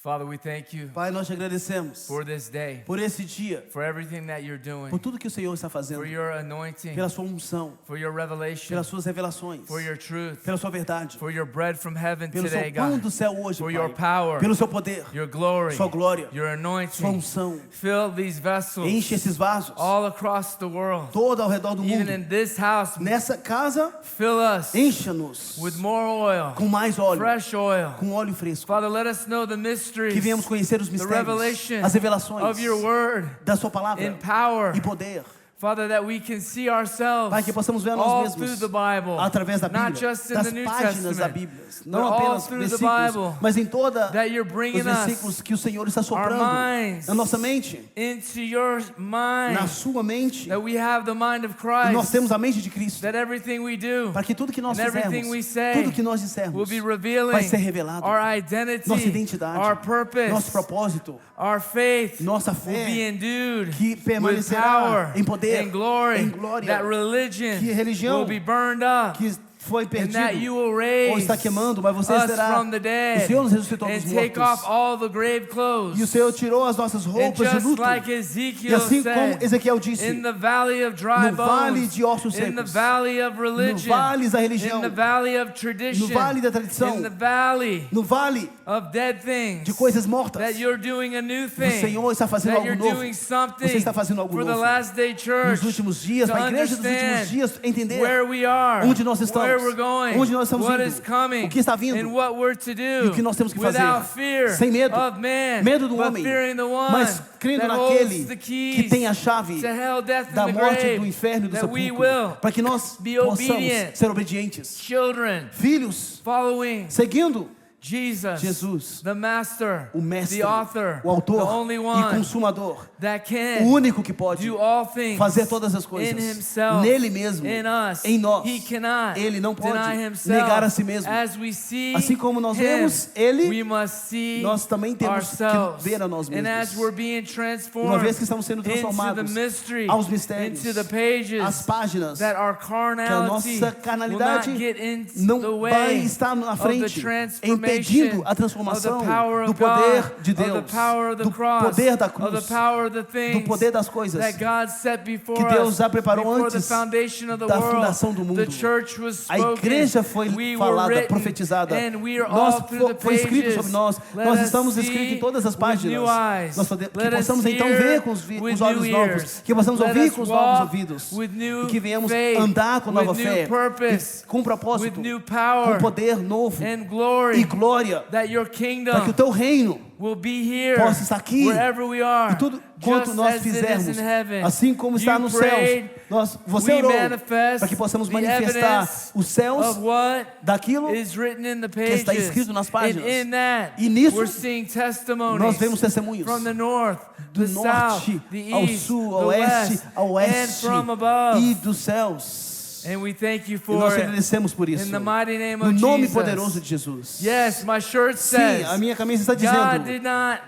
Father, we thank you Pai, nós te agradecemos for this day, por esse dia, for everything that you're doing, por tudo que o Senhor está for fazendo, your anointing, pela sua unção, for your revelation, pelas suas revelações, for your truth, pela sua verdade, for your bread from heaven pelo today, seu pão God, do céu hoje, for your Pai, power, pelo seu poder, your glory, sua glória, your sua anointing. unção. Fill these vessels Enche esses vasos all across the world, todo ao redor do even mundo. in this house. Nessa casa, Fill us encha-nos with more oil, com mais óleo, fresh oil. com óleo fresco. Father, let us know the mysteries, Que venhamos conhecer os the mistérios, revelation as revelações of your word da sua palavra in power. e poder. Father, that we can see ourselves Pai, que possamos ver a all nós through mesmos the Bible, através da not Bíblia, just in das the New páginas da Testament, Bíblia, but não all apenas through the versículos, Bible, mas em toda that you're os bringing versículos us, que o Senhor está our soprando minds, na nossa mente, into your mind, na sua mente, that we have the mind of e nós Christ, temos a mente de Cristo, that everything we do para que tudo que nós and everything we fizermos, say tudo que nós will dissermos, be vai revealing ser revelado. our identity, Nossa identidade, our purpose, nosso propósito, our faith nossa will be fé, endued que with permanecerá power em poder, and glory, em glória, that religion que religião will be burned up, que foi and that you perdido will ou raise está queimando, mas você us será. from the O dead Senhor nos ressuscitou and dos take mortos. off all the grave clothes. E o Senhor tirou as nossas And roupas de just luto. like E Ezekiel assim como said, Ezequiel disse, in the valley of dry no vale bones, de ossos in the secos, valley of no religion, vale da in religião, the valley of tradition, no vale da tradição, in the valley no vale of dead things, de coisas mortas, that you're doing a new o thing, Senhor está fazendo that algo you're novo. doing Você something está fazendo algo for the novo. last day church, Nos últimos dias, to para a igreja dos últimos understand dias, entender where we are, onde nós estamos, where we're going, onde nós estamos what indo, is coming, o que está vindo, and what we're to e do, o que nós temos que without fazer, fear sem medo, of man, medo do but homem, fearing the one mas crendo that naquele holds the que keys tem a chave to hell, death, da and the morte, grave, do inferno e do that we sepulcro, will para que nós be possamos obedient. ser obedientes, children filhos, following seguindo Jesus, o the mestre, the author, o autor the only e one consumador, that o can único que pode do all things fazer todas as in coisas himself, nele mesmo, in us. em nós. He cannot Ele não pode deny himself. negar a si mesmo. As we see Assim como nós him, vemos ele, we must see nós também temos que ourselves. ver a nós And as mesmos. we're being Uma transformed vez que estamos sendo into the transformados mystery, aos mistérios, into the pages as páginas, that our que a carnality nossa will not carnalidade get in the não vai way estar na of the frente, transformation impedindo a of the transformação power do of poder God, de of the Deus, power of the do cross, poder da of the cruz, power of the do things poder das coisas that God set before que Deus us já preparou before the antes foundation of the da world. fundação do mundo. The church was A spoken, igreja foi we were falada, written, profetizada. and we are all through the Foi escrito pages. sobre nós. Let Nós us estamos see escritos em todas as with páginas. new eyes. Que Let us possamos então hear ver com os with olhos new novos, ears. que possamos Let ouvir us com os novos walk ouvidos, with new e que venhamos faith, andar com nova with fé, new purpose, e com propósito, with new com power poder novo and glory, e glória, that your para que o kingdom teu reino will be here possa estar aqui, wherever we are, e tudo quanto just nós as it is fizermos, in heaven. assim como está You nos prayed, céus, você we orou manifest para que possamos the manifestar evidence os céus of what daquilo is written in the que está pages. escrito nas And páginas. in that, E nisso, we're seeing testimonies nós vemos testemunhos from the north, do the norte south, the ao east, sul, the ao oeste, west, ao and oeste from above. e dos céus. And we thank you E for nós te it. agradecemos por isso. In the mighty name No of nome Jesus. poderoso de Jesus. Yes, my shirt Sim, says, a minha camisa está God dizendo, did not,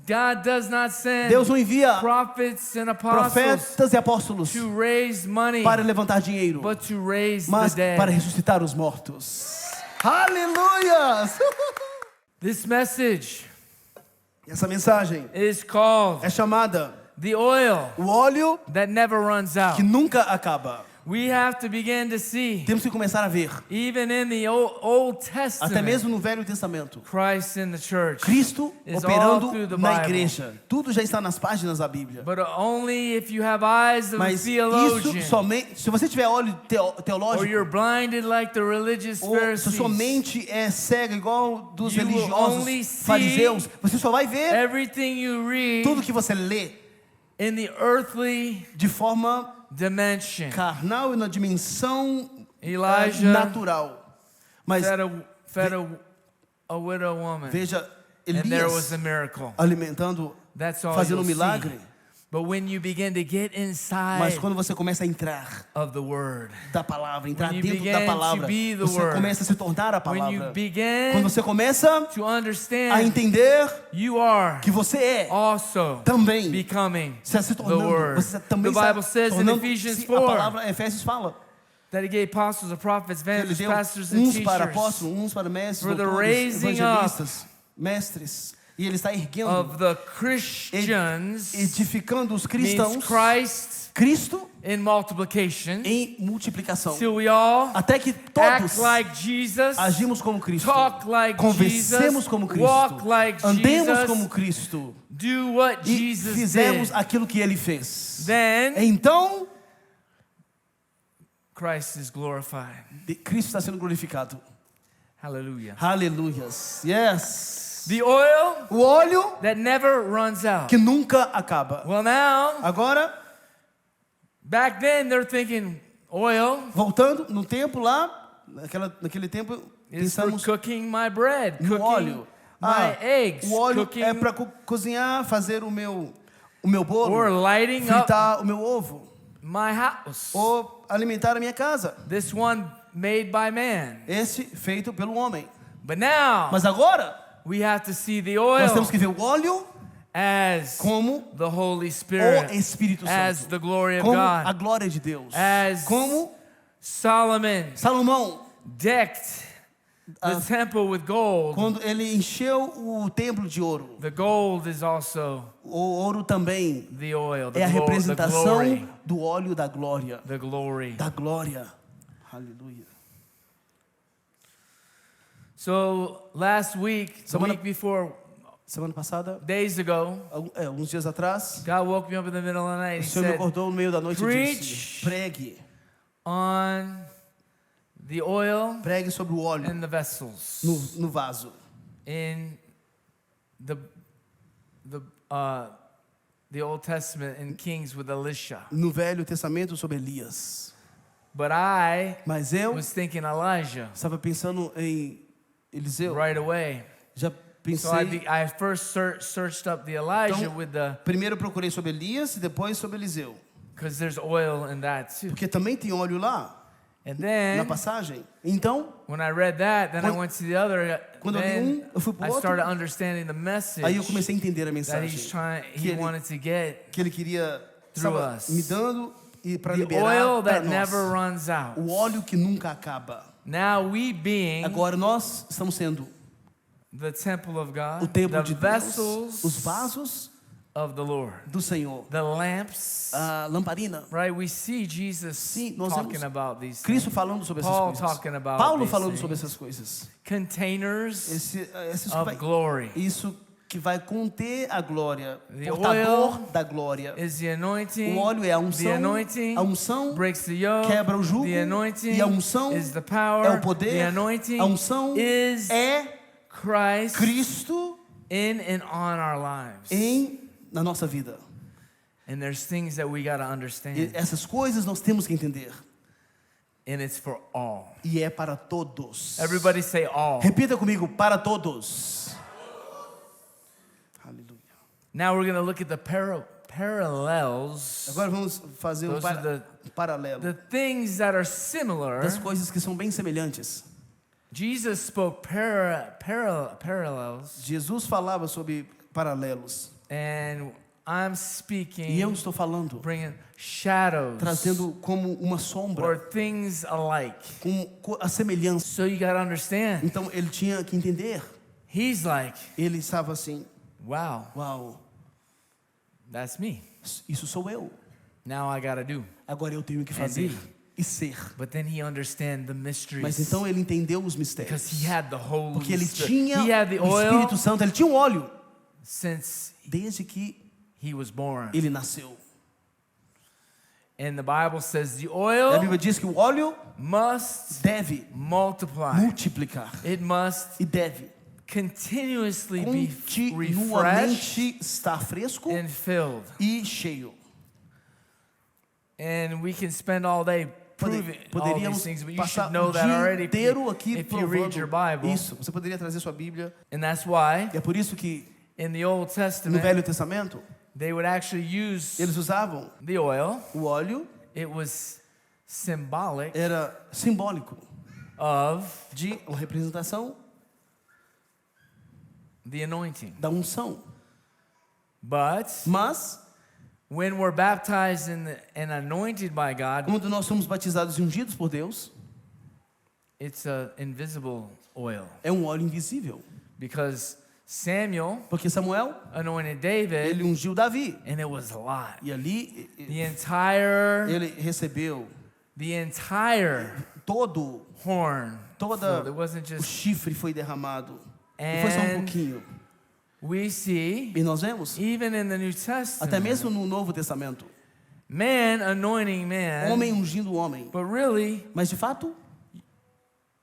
God does not send Deus não envia prophets and apostles profetas e apóstolos to raise money, para levantar dinheiro, but to raise mas the dead. para ressuscitar os mortos. Aleluia! This message Essa mensagem is called é chamada the oil o óleo that never runs out. que nunca acaba. We have to begin to see, Temos que começar a ver, even in the Old até Testament, mesmo no Velho Testamento, Christ in the church. Cristo is operando all through the na Bible. igreja. Tudo já está nas páginas da Bíblia. But only if you have eyes of a Mas theologian, isso somente, se você tiver olho or teológico, you're blinded like the religious ou se Pharisees, sua mente é cega igual dos You will only religiosos see fariseus, você só vai ver everything you read tudo que você lê in the earthly de forma dimension. carnal e na dimensão Elijah natural. Mas fed a widow woman, veja, and there was Elias a miracle. alimentando, That's all fazendo you'll milagre. see. But when you begin to get inside Mas quando você começa a entrar of the Word, da palavra, entrar when you dentro begin da to palavra, be the você Word, começa a se tornar a when you palavra. begin Quando você começa to a understand, entender you are que você é also também becoming se the tornando, Word. você também The está Bible says in tornando, Ephesians a 4 palavra Efésios fala, that He gave apostles, prophets, que ele evangelists, deu pastors, and uns para teachers apóstolos, uns para mestres, for the doutores, raising up evangelistas, mestres. E ele está erguendo, of the Christians edificando os means cristãos, Christ Cristo in multiplication, em multiplicação. till we all Até que act todos like Jesus, agimos como Cristo, talk like conversemos Jesus, como walk Cristo, like andemos Jesus, como Cristo do what e Jesus fizemos did. aquilo que Ele fez. Then Então, Christ is glorified. Cristo está sendo glorificado. Hallelujah. Aleluias. Yes. The oil O óleo that never runs out. que nunca acaba. Well, now, Agora, back then they're thinking oil voltando no tempo lá, naquele tempo, is for pensamos cooking my bread, no cooking óleo. my eggs, O óleo cooking é para cozinhar, fazer o meu bolo, or lighting up fritar o meu ovo, my house. ou alimentar a minha casa. This one made by man. Esse feito pelo homem. But now Mas agora, we have to see the nós oil temos que ver o óleo as como the Holy o Spirit, Espírito as Santo, the glory of como a God, glória de Deus, as como Solomon Salomão, decked the temple with gold. quando ele encheu o templo de ouro. The gold is also O ouro também the oil, é a the representação glory, do óleo da glória. the glory. Da glória. Aleluia. So last week, the Semana- week before, Semana passada, days ago, uns dias atrás, God woke me up in the middle of the night. o He Senhor me said, acordou no meio da noite e "Preach disse: pregue, on the oil pregue sobre o óleo and the vessels no vaso. in the Old Testament in Kings with Elisha." No Velho Testamento sobre Elias. But I Mas eu was thinking Elijah estava pensando em Eliseu. right away. Já So I, pensei. I first searched up the Elijah Então, with the, primeiro eu procurei sobre Elias e depois sobre Eliseu. because there's oil in that too. Porque também tem óleo lá, And na then passagem. Então, when I read that, then I Quando- went to the other. quando eu li Then eu fui pro I outro. started understanding the message Aí eu comecei a entender a that mensagem he's trying. que He ele- wanted to get que ele queria Through estava us. me dando e para the liberar oil para that nós. never runs out. O óleo que nunca acaba. Now we being Agora nós estamos sendo the temple of o God, templo the de Deus, vessels os vasos of the Lord, do Senhor, the lamps. a lamparina. Right? We see Jesus Sim, nós talking vemos about these Cristo things. falando sobre essas Paul coisas. talking about Paulo these falando things. sobre essas coisas. Containers Esses que of vai, glory. isso que vai conter a glória, The portador oil da glória. is the anointing. O óleo é a The anointing unção breaks the yoke. quebra o jugo, The anointing e a unção is the power. é o poder, The anointing a unção is é Christ Cristo in and on our lives. na nossa vida. And there's things that we got to E understand. essas coisas nós temos que entender. And it's for all. E é para todos. Everybody say all. Repita comigo, para todos. Aleluia. Now we're going to look at the parallels. Agora vamos fazer Those are paralelo The things that are similar. das coisas que são bem semelhantes. Jesus spoke parallels. Jesus falava sobre paralelos. And I'm E speaking, eu estou falando, bringing shadows trazendo como uma sombra, or things alike. com a semelhança. So you got to understand. Então ele tinha que entender. He's like, Ele estava assim, wow, uau, that's me. isso sou eu. Now I got to do. Agora eu tenho que fazer be. e ser. But then he understand the mysteries. Mas então ele entendeu os Because mistérios. he had the Holy Porque ele Spirit. tinha He had the o oil Espírito Santo, ele tinha um óleo since desde que he was born. ele nasceu. And the Bible says the A oil Bíblia diz que o óleo must deve multiply. multiplicar It must e deve continuously be refreshed continuamente estar fresco and filled. e cheio. And we can spend all day proving all these Poderíamos things, but you passar should know o that dia already inteiro aqui if you read your provando Bible. isso. Você poderia trazer sua Bíblia. And that's why E é por isso que in the Old no Testament Velho Testamento they would actually use eles usavam the oil. o óleo, It was symbolic era simbólico of de uma representação the anointing. da unção. But Mas when we're baptized and anointed by God, quando nós somos batizados e ungidos por Deus, it's an invisible oil é um óleo invisível, because Samuel Porque Samuel, anointed David, ele ungiu Davi. and it was a lot. E ali The entire ele recebeu todo, horn. toda filled. It wasn't o just. chifre foi derramado. Não foi só um And pouquinho. we see, E nós vemos, even in the New até mesmo Testament, no Novo Testamento, man anointing man. homem ungindo homem. But really, Mas de fato,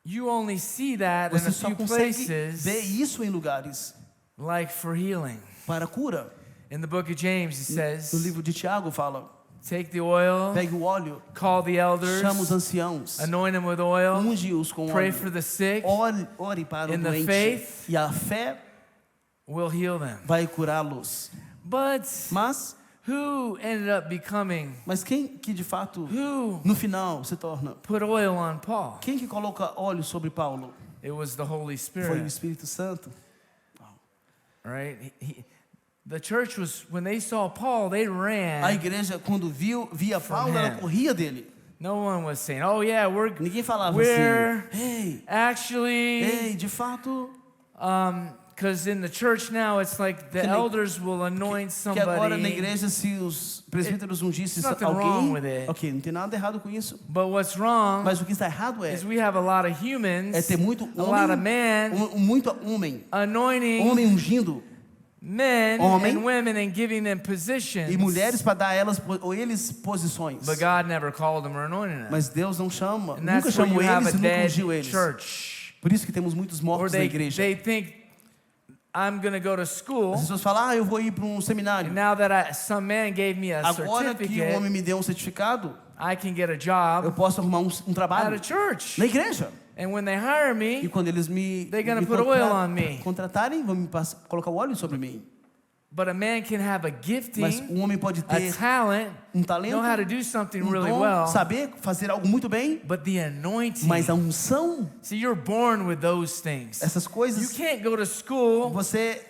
you only see that in você a só few consegue places, ver isso em lugares like for healing. para cura. In the book of James, it No says, livro de Tiago fala, take the oil, pegue o óleo, call the elders, chama os anciãos, anoint them with oil, unge-os com pray óleo, for the sick, ore para o In the doente, faith, e a fé will heal them. vai curá-los. But Mas who ended up becoming, quem que de fato, who no final, se torna? put oil on Paul? Quem que coloca óleo sobre Paulo? It was the Holy Foi o Spirit, Espírito Santo. right? The church was, when they saw Paul, they A ran. igreja, quando via Paulo, ela him. corria dele. No one was saying, oh yeah, Ninguém falava We're assim, ei, actually, de fato, because in the church now, it's like the Que ne- elders will anoint que agora na somebody. igreja, se os presbíteros ungissem There's nothing wrong alguém, with it. ok, não tem nada errado com isso. But what's wrong Mas o que está errado é is we have a lot of humans, ter muito a lot of homem, men muito homem anointing ungindo men Homem. and women and giving them positions. e mulheres para dar a elas ou eles posições. But God never called them or anointed them. Mas Deus não chama, And nunca that's where chamou you have eles a e nunca dead ungiu eles. church. Por isso que temos muitos Or mortos na they igreja. think, I'm going to go to school. As pessoas falam, eu vou ir para um seminário. And now that some man gave me a Agora que o homem certificate, me deu um certificado, I can get a eu job posso arrumar um at trabalho a church. na igreja. And when they hire E me, quando eles me They're gonna put oil on me. contratarem, vão me colocar o óleo sobre mim. but a man can have a Mas gifting, um homem pode a ter talent, talento, know how to do something really dom, well, saber fazer algo muito bem, but the anointing. mas a unção, See, you're born with those things. essas You coisas, can't go to school você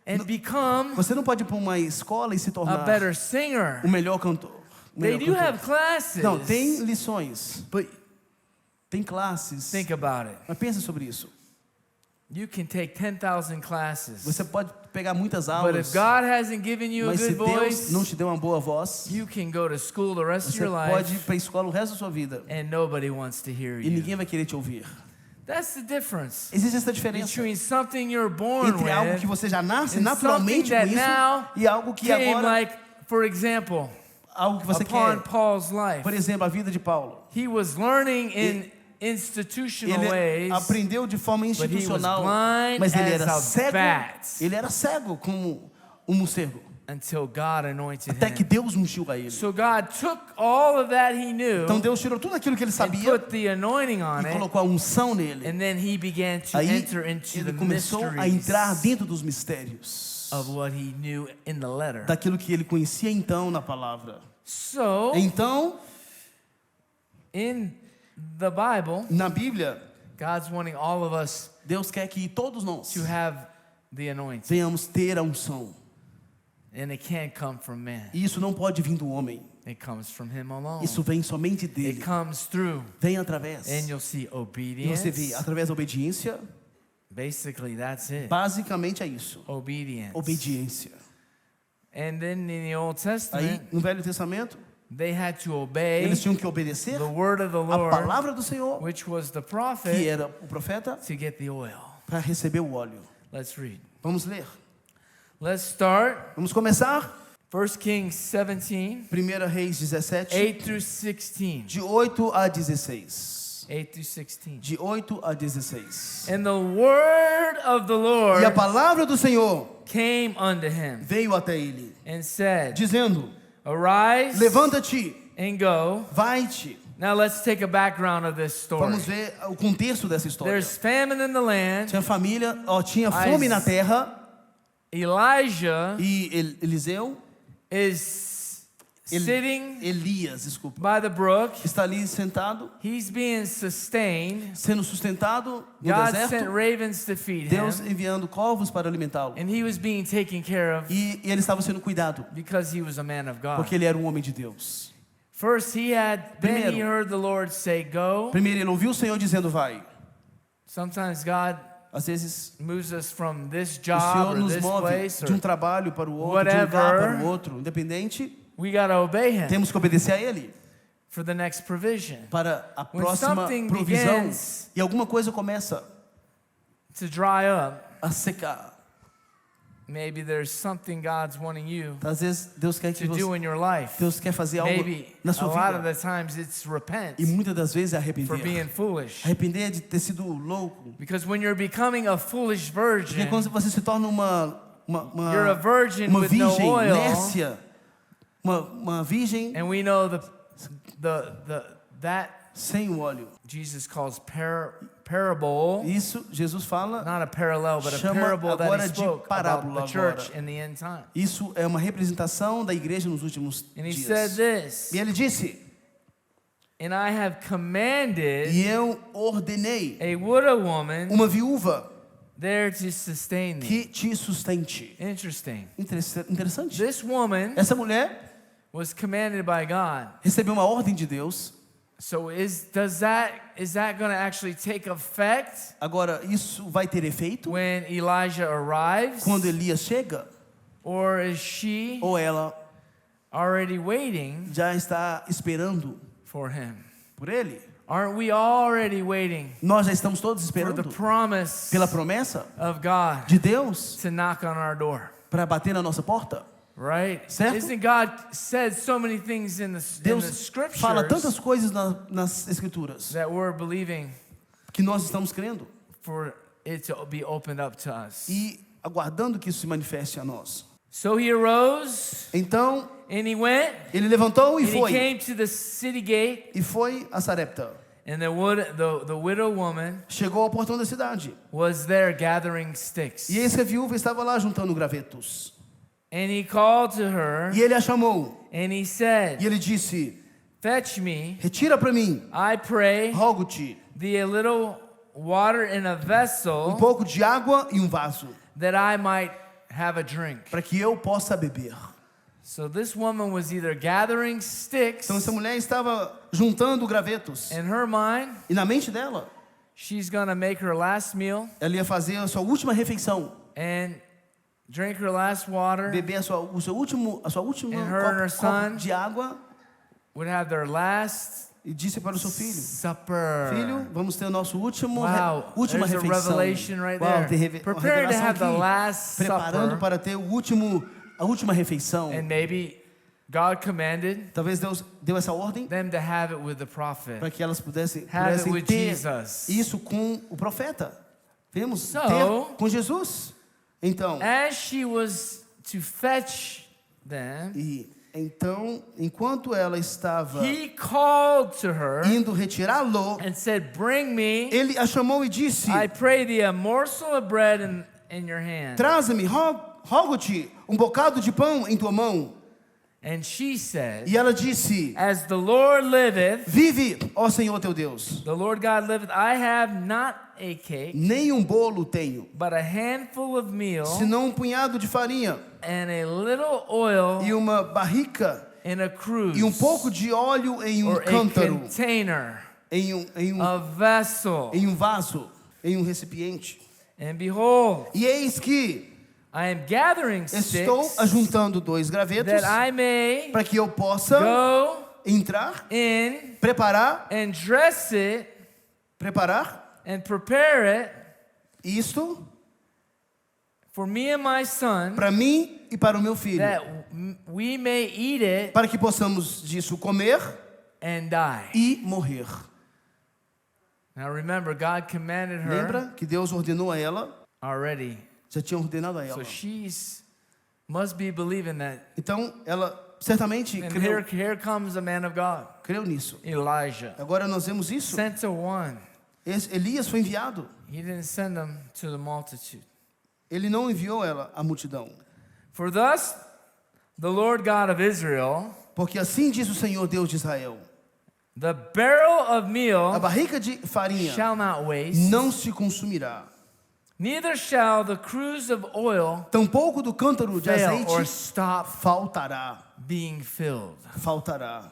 and become não pode ir para uma escola e se a tornar better singer. o melhor cantor. o They melhor do cantor. have classes. Não, tem lições, But tem classes. think about it. Mas pensa sobre isso. You can take 10,000 classes. Você pode pegar muitas But aulas, if God hasn't given you a mas se good Deus voice, não te deu uma boa voz, you can go to school the rest of você your pode ir life para a escola o resto da sua vida and nobody wants to hear e you. ninguém vai querer te ouvir. That's the difference Existe essa diferença between something you're born entre algo que with você já nasce and naturalmente something com that now isso e algo que came, agora, like, for example, algo que você upon quer. Paul's life. Por exemplo, a vida de Paulo. He was learning in institutional Ele ways, aprendeu de forma but he was institucional, blind mas ele as era a cego. bat Ele era cego como um morcego, until God anointed até que him. Deus ungiu a ele. So God took all of that he knew Então Deus tirou tudo aquilo que ele and sabia put the anointing on e it, colocou a unção nele. and then he began to Aí enter into ele the começou a entrar mysteries dentro dos mistérios of what he knew in the letter. daquilo que ele conhecia então na palavra. So, Então, in the Bible, na Bíblia, God's wanting all of us Deus quer que todos nós to have the anointing, venhamos ter a unção. and it can't come from man. E isso não pode vir do homem. It comes from him alone. Isso vem somente It dele. comes through, Vem através. and you'll see E você obedience. vê através da obediência. Basically, that's it. Basicamente é isso. Obedience. Obediência. And then in the Old Aí, Testament, no Velho Testamento, they had to obey eles tinham que obedecer the word of the a Lord, palavra do Senhor, which was the que prophet, era o profeta, to get the oil. para receber o óleo. Let's read. Vamos ler. Let's start Vamos começar. 1 Kings 17, 1 Reis 17, 8 through 16. de 8 a 16. 8 through 16. De 8 a 16. And the word of the E a Lord palavra do Senhor came unto him veio até ele, and said, dizendo: Arise levanta-te, and go. vai-te. Now let's take a background of this story. Vamos ver o contexto dessa história. There's famine in the land. Tinha família, tinha fome na terra, Elijah e Eliseu, is sitting Elias, desculpa, by the brook. está ali sentado, He's being sustained. sendo sustentado no God sent deserto, ravens to feed Deus him. enviando corvos para alimentá-lo. And he was being taken care of E ele estava sendo cuidado, because he was a man of God. porque ele era um homem de Deus. First then he Primeiro. heard the Lord say, Go. Primeiro ele ouviu o Senhor dizendo: vai. Sometimes God Às vezes moves us from this o job Senhor or nos this move place, de um or trabalho para o outro, de um lugar whatever. para o outro, independente, we got to obey Him temos que obedecer a Ele for the next provision. para a When próxima something provisão. begins E alguma coisa começa to dry up, a secar. maybe there's something God's wanting you Às vezes Deus quer que to do você, in your life. Deus quer fazer algo Maybe na a sua lot of vida. the times it's repent E muitas das vezes é for being arrepender. foolish. Arrepender de ter sido louco. Because when you're becoming a foolish Porque virgin, quando você se torna you're a virgin uma with no virgem oil, nércia, uma virgem and we know that sem o óleo. Jesus calls parable, Isso Jesus fala. not a parallel, but a Chama parable that agora He de spoke about parábola the church agora. in the end time. Isso é uma representação da igreja nos últimos And He said dias. this, E ele disse: and I have commanded e eu ordenei a widow woman uma viúva there to sustain thee. que te sustente. Interesting. Interessante. This woman Essa mulher was commanded by God. recebeu uma ordem de Deus. So is that going to actually take effect Agora, isso vai ter efeito when Elijah arrives? quando Elias chega? Or is she Ou ela already waiting já está esperando for him? por ele? Aren't we already waiting Nós já estamos todos for the esperando promise pela promessa of God de Deus to knock on our door? para bater na nossa porta? Right? Certo? Isn't God said so many things in the Deus scriptures fala tantas coisas nas escrituras that we're believing que nós estamos crendo for it to be opened up to us? e aguardando que isso se manifeste a nós. So he arose Então, and he went ele levantou e and he foi. came to the city gate, E foi a Sarepta. and the widow woman Chegou ao portão da cidade. was there gathering sticks. E eis que a viúva estava lá juntando gravetos. And he called to her E ele a chamou. and he said, E ele disse: fetch me, retira para mim, I pray, rogo-te, thee a little water in a vessel pouco de água e vaso, that I might have a drink. para que eu possa beber. So this woman was either gathering sticks, Então essa mulher estava juntando gravetos. in her mind, E na mente dela, she's going to make her last meal ela ia fazer a sua última refeição. and drink her last water, Beber a sua última And her and her son copo de água. would have their last E disse para o seu filho: supper. Filho, vamos ter o nosso última There's a refeição. revelation right Uau, there. uma Prepare to revelação have the aqui, last preparando supper. para ter a última refeição. And maybe God commanded Talvez Deus deu essa ordem them to have it with the prophet. para que elas pudessem Have it with ter Jesus. isso com o profeta. Vemos So, ter com Jesus. Então, As she was to fetch them, enquanto ela estava he called to her indo retirá-lo, and said, bring me, ele a chamou e disse: I pray thee, a morsel of bread in your hand. traze-me, rogo-te, um bocado de pão em tua mão. And she said, E ela disse: as the Lord liveth, vive, ó Senhor teu Deus, the Lord God liveth, I have not a cake, nem um bolo tenho, but a handful of meal senão punhado de farinha and a little oil e uma barrica in a cruse, e pouco de óleo em or a cântaro, container, em a vessel. vaso, em recipiente. And behold, E eis que I am gathering estou sticks ajuntando 2 gravetos that I may para que eu possa go entrar, in preparar and dress it and prepare it isto for me and my son, para mim e para o meu filho, that we may eat it para que possamos disso comer and die. e morrer. Now remember, God commanded her Lembra que Deus ordenou a ela, already. já tinha ordenado a So ela. she's must be believing that. Então ela certamente And creu, here comes a man of God, creu nisso. Elijah, Agora nós vemos isso. sent to one. Elias foi enviado. He didn't send them to the multitude. Ele não enviou ela à multidão. For thus the Lord God of Israel, Porque assim diz o Senhor Deus de Israel: the barrel of a meal barrica de farinha shall not waste, não se consumirá, neither shall the cruse of oil tampouco do cântaro de fail or azeite stop faltará. being filled, Faltará.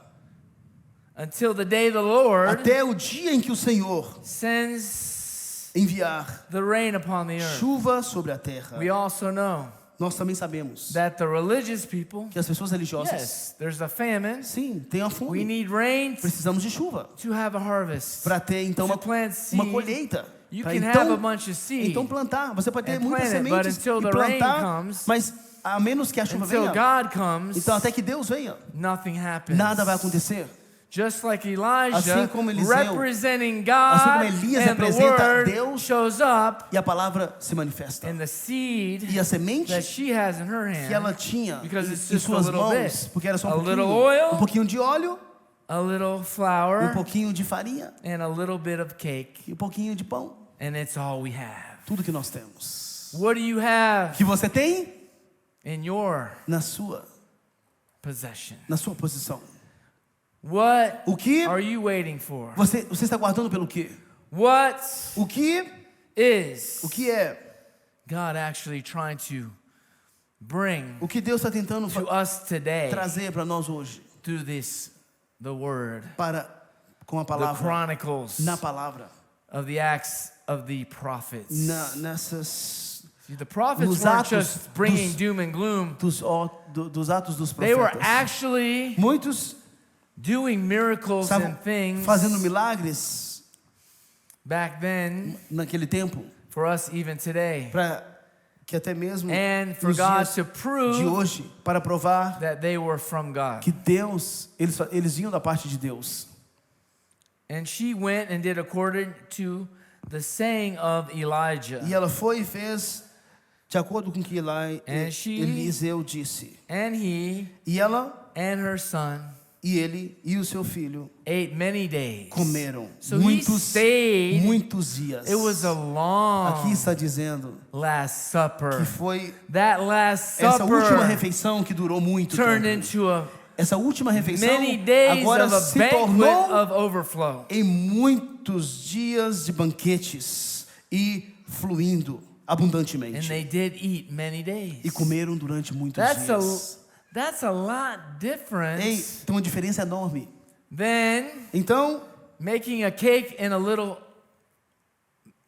until the day the Lord Até o dia em que o Senhor sends enviar the rain upon the earth. chuva sobre a terra. We also know Nós também sabemos that the religious people, que as pessoas religiosas, yes, there's a famine. sim, têm a We fome. need rain Precisamos de chuva to have a harvest. para ter então To uma plant uma seed, colheita. you Pra can have a então, bunch of seed então plantar. Você pode ter and muitas plant it, but sementes until e the rain plantar, comes, mas a menos que a chuva until venha, God comes, então até que Deus venha, nothing happens. nada vai acontecer. Just like Elijah, Assim como Eliseu, representing assim como God, Elias and the representa word Deus, shows up, E a palavra se manifesta. and the seed E a semente that she has in her que ela hand, tinha because it's em just a suas little mãos, bit. porque era só A um little pouquinho, oil, um pouquinho de óleo, a little um flour, pouquinho de farinha and a little bit of cake, e um pouquinho de pão. and it's all we have. Tudo que nós temos. What do you have Que você tem in your na sua possession? posição. What O que are you waiting for? você está guardando pelo quê? What O que is é? God actually trying to bring O que Deus está tentando to us today trazer para nós hoje? through the word, Com a the palavra, chronicles na palavra, of the Acts of the prophets? nessas See, the prophets nos weren't atos just bringing dos- doom and gloom. dos atos dos They were profetas. actually Muitos doing miracles estavam and things fazendo milagres back then naquele tempo, for us even today. para que até mesmo And for nos God dias to de prove hoje, para provar that they were from God. que Deus, eles vinham da parte de Deus. And she went and did according to the saying of Elijah. E ela foi e fez de acordo com o que And she- Eliseu disse. And he E ela and her son e ele e o seu filho ate many days. comeram So he muitos stayed. muitos dias. It was a Aqui long está dizendo Last que Supper. foi That Last essa última Supper refeição que durou muito turned tempo. into a Essa última refeição many days agora of a se banquet tornou of overflow. em muitos dias de banquetes e fluindo And abundantemente. they did eat many days. E comeram durante muitos dias. That's a lot different Ei, tem uma diferença enorme. than Então, making a cake and a little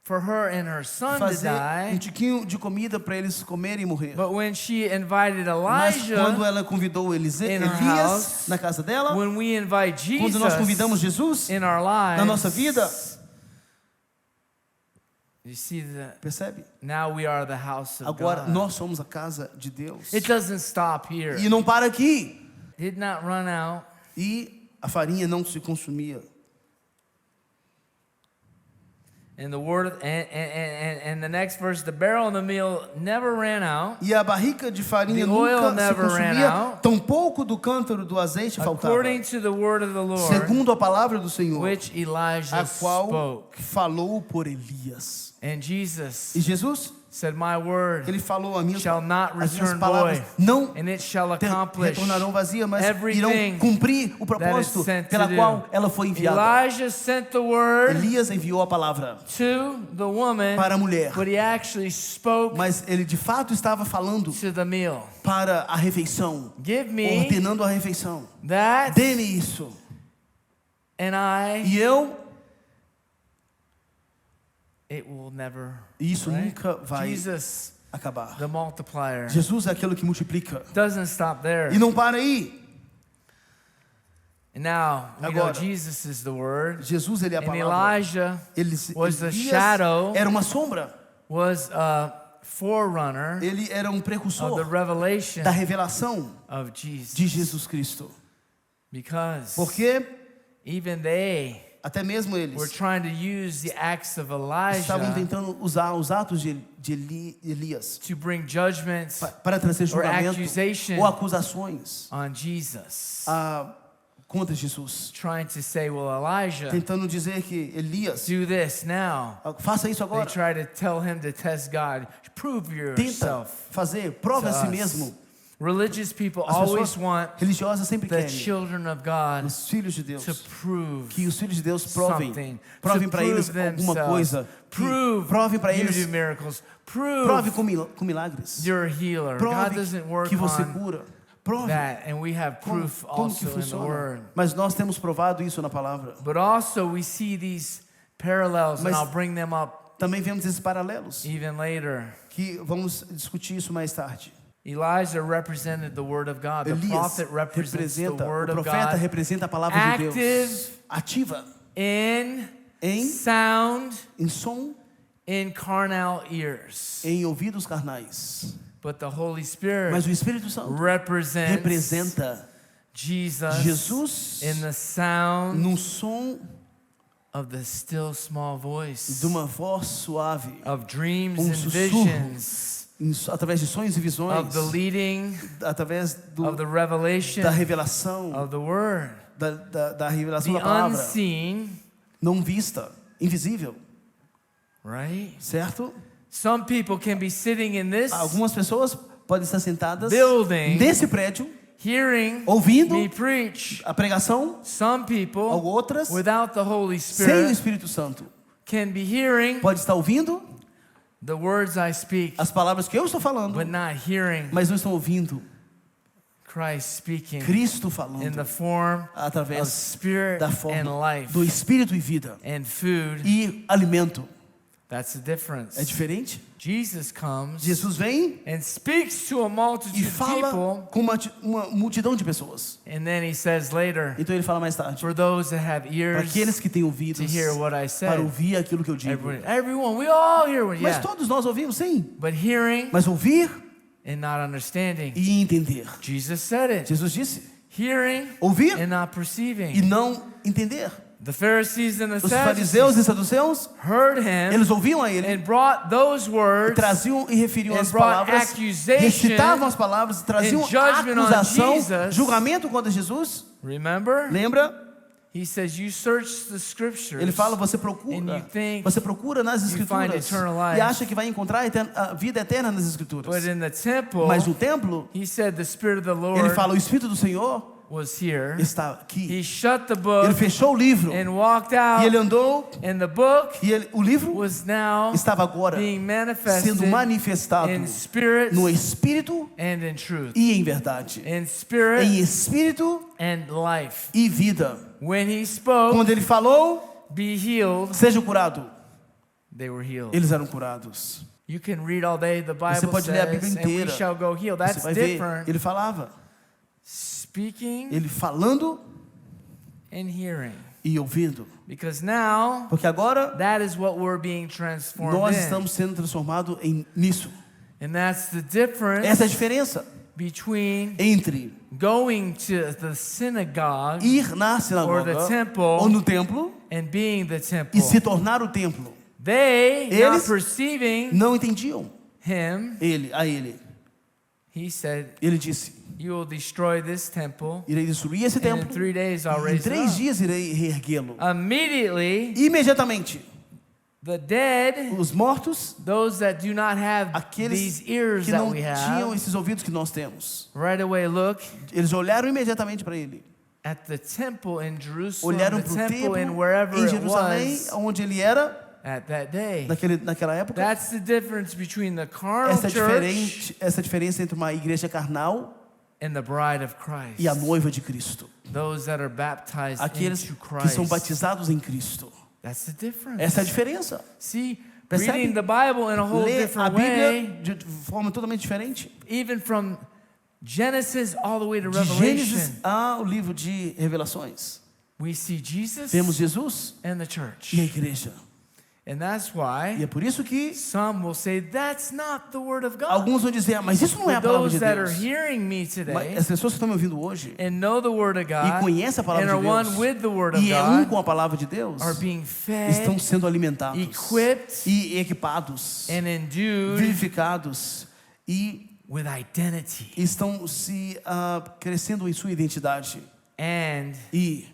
for her and her son to fazer die. tiquinho de comida para eles comerem e morrer. But when she invited Mas quando Elijah, ela convidou in her Elias house, na casa dela, when we invite quando nós convidamos Jesus Jesus in our na nossa lives, vida, you see that percebe? now we are the house of Agora God. nós somos a casa de Deus. It doesn't stop here. E não para aqui. Did not run out. E a farinha não se consumia. And the word and the next verse, the barrel and the meal never ran out. E a barrica de farinha The oil nunca se never ran consumia, out. tampouco do cântaro do azeite faltava. According to the word of the Lord, Segundo a palavra do Senhor, which Elijah a qual spoke. falou por Elias. And Jesus E Jesus, said, my word ele falou a minhas, shall not as minhas return palavras void, não and it shall accomplish retornarão vazias, mas irão everything cumprir o that is propósito sent to pela do. qual ela foi enviada. Elijah sent the word Elias enviou a palavra to the woman, para a mulher, but he actually spoke mas ele de fato estava falando to the meal. para a refeição, Give me ordenando a refeição. that, Dê-me isso. and E eu, it will never. e isso Right? nunca vai Jesus, acabar. the multiplier, Jesus é aquele que multiplica. doesn't stop there. E não para aí. And now we know Agora, Jesus is the word, Jesus, ele é a and palavra. Elijah Elias the shadow. era uma sombra. was a forerunner Ele era um of the precursor revelation da revelação of Jesus. de Jesus Cristo. Because Porque even they até mesmo were eles trying to use the acts of estavam Elijah tentando usar os atos de Elias to bring judgments para trazer julgamento accusation ou acusações on Jesus. contra Jesus. Trying to say, well, Elijah, Tentando dizer que Elias, do this now. faça isso They agora. try to tell him to test God. Prove Tenta yourself fazer, prova to a si us. mesmo. Religious people As always pessoas want religiosas sempre the querem children of God os filhos de Deus, to prove que os filhos de Deus provem something, para eles to prove alguma themselves, coisa, que prove provem para you eles, do miracles, prove prove com milagres, you're a healer. God prove doesn't work que você on cura, prove that, and we have como proof que also in the funciona. Word. Mas nós temos provado isso na palavra. But also we see these parallels, and Mas I'll bring them up também vemos esses paralelos, even later. que vamos discutir isso mais tarde. Elijah represented the word of God. The Elias prophet represents the representa, word o of profeta God representa a palavra de Deus. active Ativa in em, sound em som, in carnal ears. em ouvidos carnais. But the Holy Spirit Mas o Espírito Santo represents representa Jesus Jesus in the sound num som of the still small voice de uma voz suave, of dreams and sussurro. visions através de sonhos e visões, of the leading através of the da revelation revelação, of the word, da revelação the da palavra, unseen, não vista, invisível, right? certo? Some people can be sitting in this Algumas pessoas podem estar sentadas building, nesse prédio, hearing ouvindo me preach. a pregação, Some people, outras without the Holy sem o Spirit, Espírito Santo. can be hearing Pode estar ouvindo the words I speak, as palavras que eu estou falando, but not hearing mas não estão ouvindo Christ speaking Cristo in falando the form of através spirit da and forma life do Espírito e vida and food. e alimento. That's the É difference. diferente. Jesus comes Jesus vem and speaks to a e multitude of fala people, com uma multidão de pessoas. and then he says later, Então ele fala mais tarde, for those that have para ears aqueles que têm to ouvidos hear what I para said. ouvir aquilo que eu digo. Everyone, we all hear what, Mas yeah. todos nós ouvimos, sim. But hearing Mas ouvir and not understanding. e entender. Jesus said it. Jesus disse, Hearing ouvir and not e perceiving. não entender. The Pharisees and the Os fariseus Sadducees e saduceus, heard him eles ouviam a ele, and brought those words traziam e referiam and as brought palavras, accusation recitavam as palavras, traziam and judgment on acusação, Jesus. julgamento contra Jesus. Remember? Lembra? He says, you search the scriptures. Ele fala, você And you think procura nas you find escrituras eternal life. e acha que vai encontrar a vida eterna nas escrituras. But in the temple, Mas no templo, he said the Spirit of the ele Lord fala, o Espírito do Senhor was here. está aqui. He shut the Ele book fechou o livro and walked e out. ele andou And the book e o livro was now estava agora being sendo manifested manifestado in spirit no Espírito and in truth. e em verdade. In spirit Em Espírito and life. e vida. When he spoke, Quando ele falou, be healed, seja curado, they were healed. eles eram curados. You can read all day, the Você Bible pode ler a Bíblia says, and we inteira. shall go healed. Você That's vai ver, different. ele falava, Speaking ele falando and hearing. e ouvindo. Because now, Porque agora that is what we're being transformed nós in. estamos sendo transformados nisso. And that's the difference Essa é a diferença between entre going to the synagogue ir na sinagoga or the temple ou no templo and being the temple. e se tornar o templo. They, not Eles perceiving não entendiam him, a ele. he said, Ele disse, you will destroy this temple, irei destruir esse and in templo 3 days I'll e em raise it 3 up. dias irei reerguê-lo. Immediately, Imediatamente, the dead, os mortos, those that do not have aqueles these ears que that não we tinham have, esses ouvidos que nós temos, right away look eles olharam imediatamente para ele. at the temple in Jerusalem, Olharam the para o temple in templo wherever em it Jerusalém, was onde ele era at that day. naquela época. That's the difference between the carnal church Essa diferença entre uma igreja carnal and the bride of Christ. e a noiva de Cristo. Those that are baptized Aqueles into que são Christ. batizados em Cristo. That's the difference. Essa é a diferença. See, Percebe? reading the Bible in a whole Ler a different Bíblia way, de forma totalmente diferente. even from Genesis all the way to De Revelation, Gênesis ao livro de Revelações. we see Jesus Vemos Jesus and the church. e a igreja. And that's E why é por isso que some will say that's not the word of God. alguns vão dizer, mas isso não é a But palavra those de that are Deus. hearing me Mas today as pessoas que estão me ouvindo hoje and know the word of e God conhecem a and palavra are de one Deus with the word of e é God com a palavra de Deus, are being estão fed sendo alimentados equipped e equipados, and endued vivificados e with identity estão se crescendo em sua identidade and e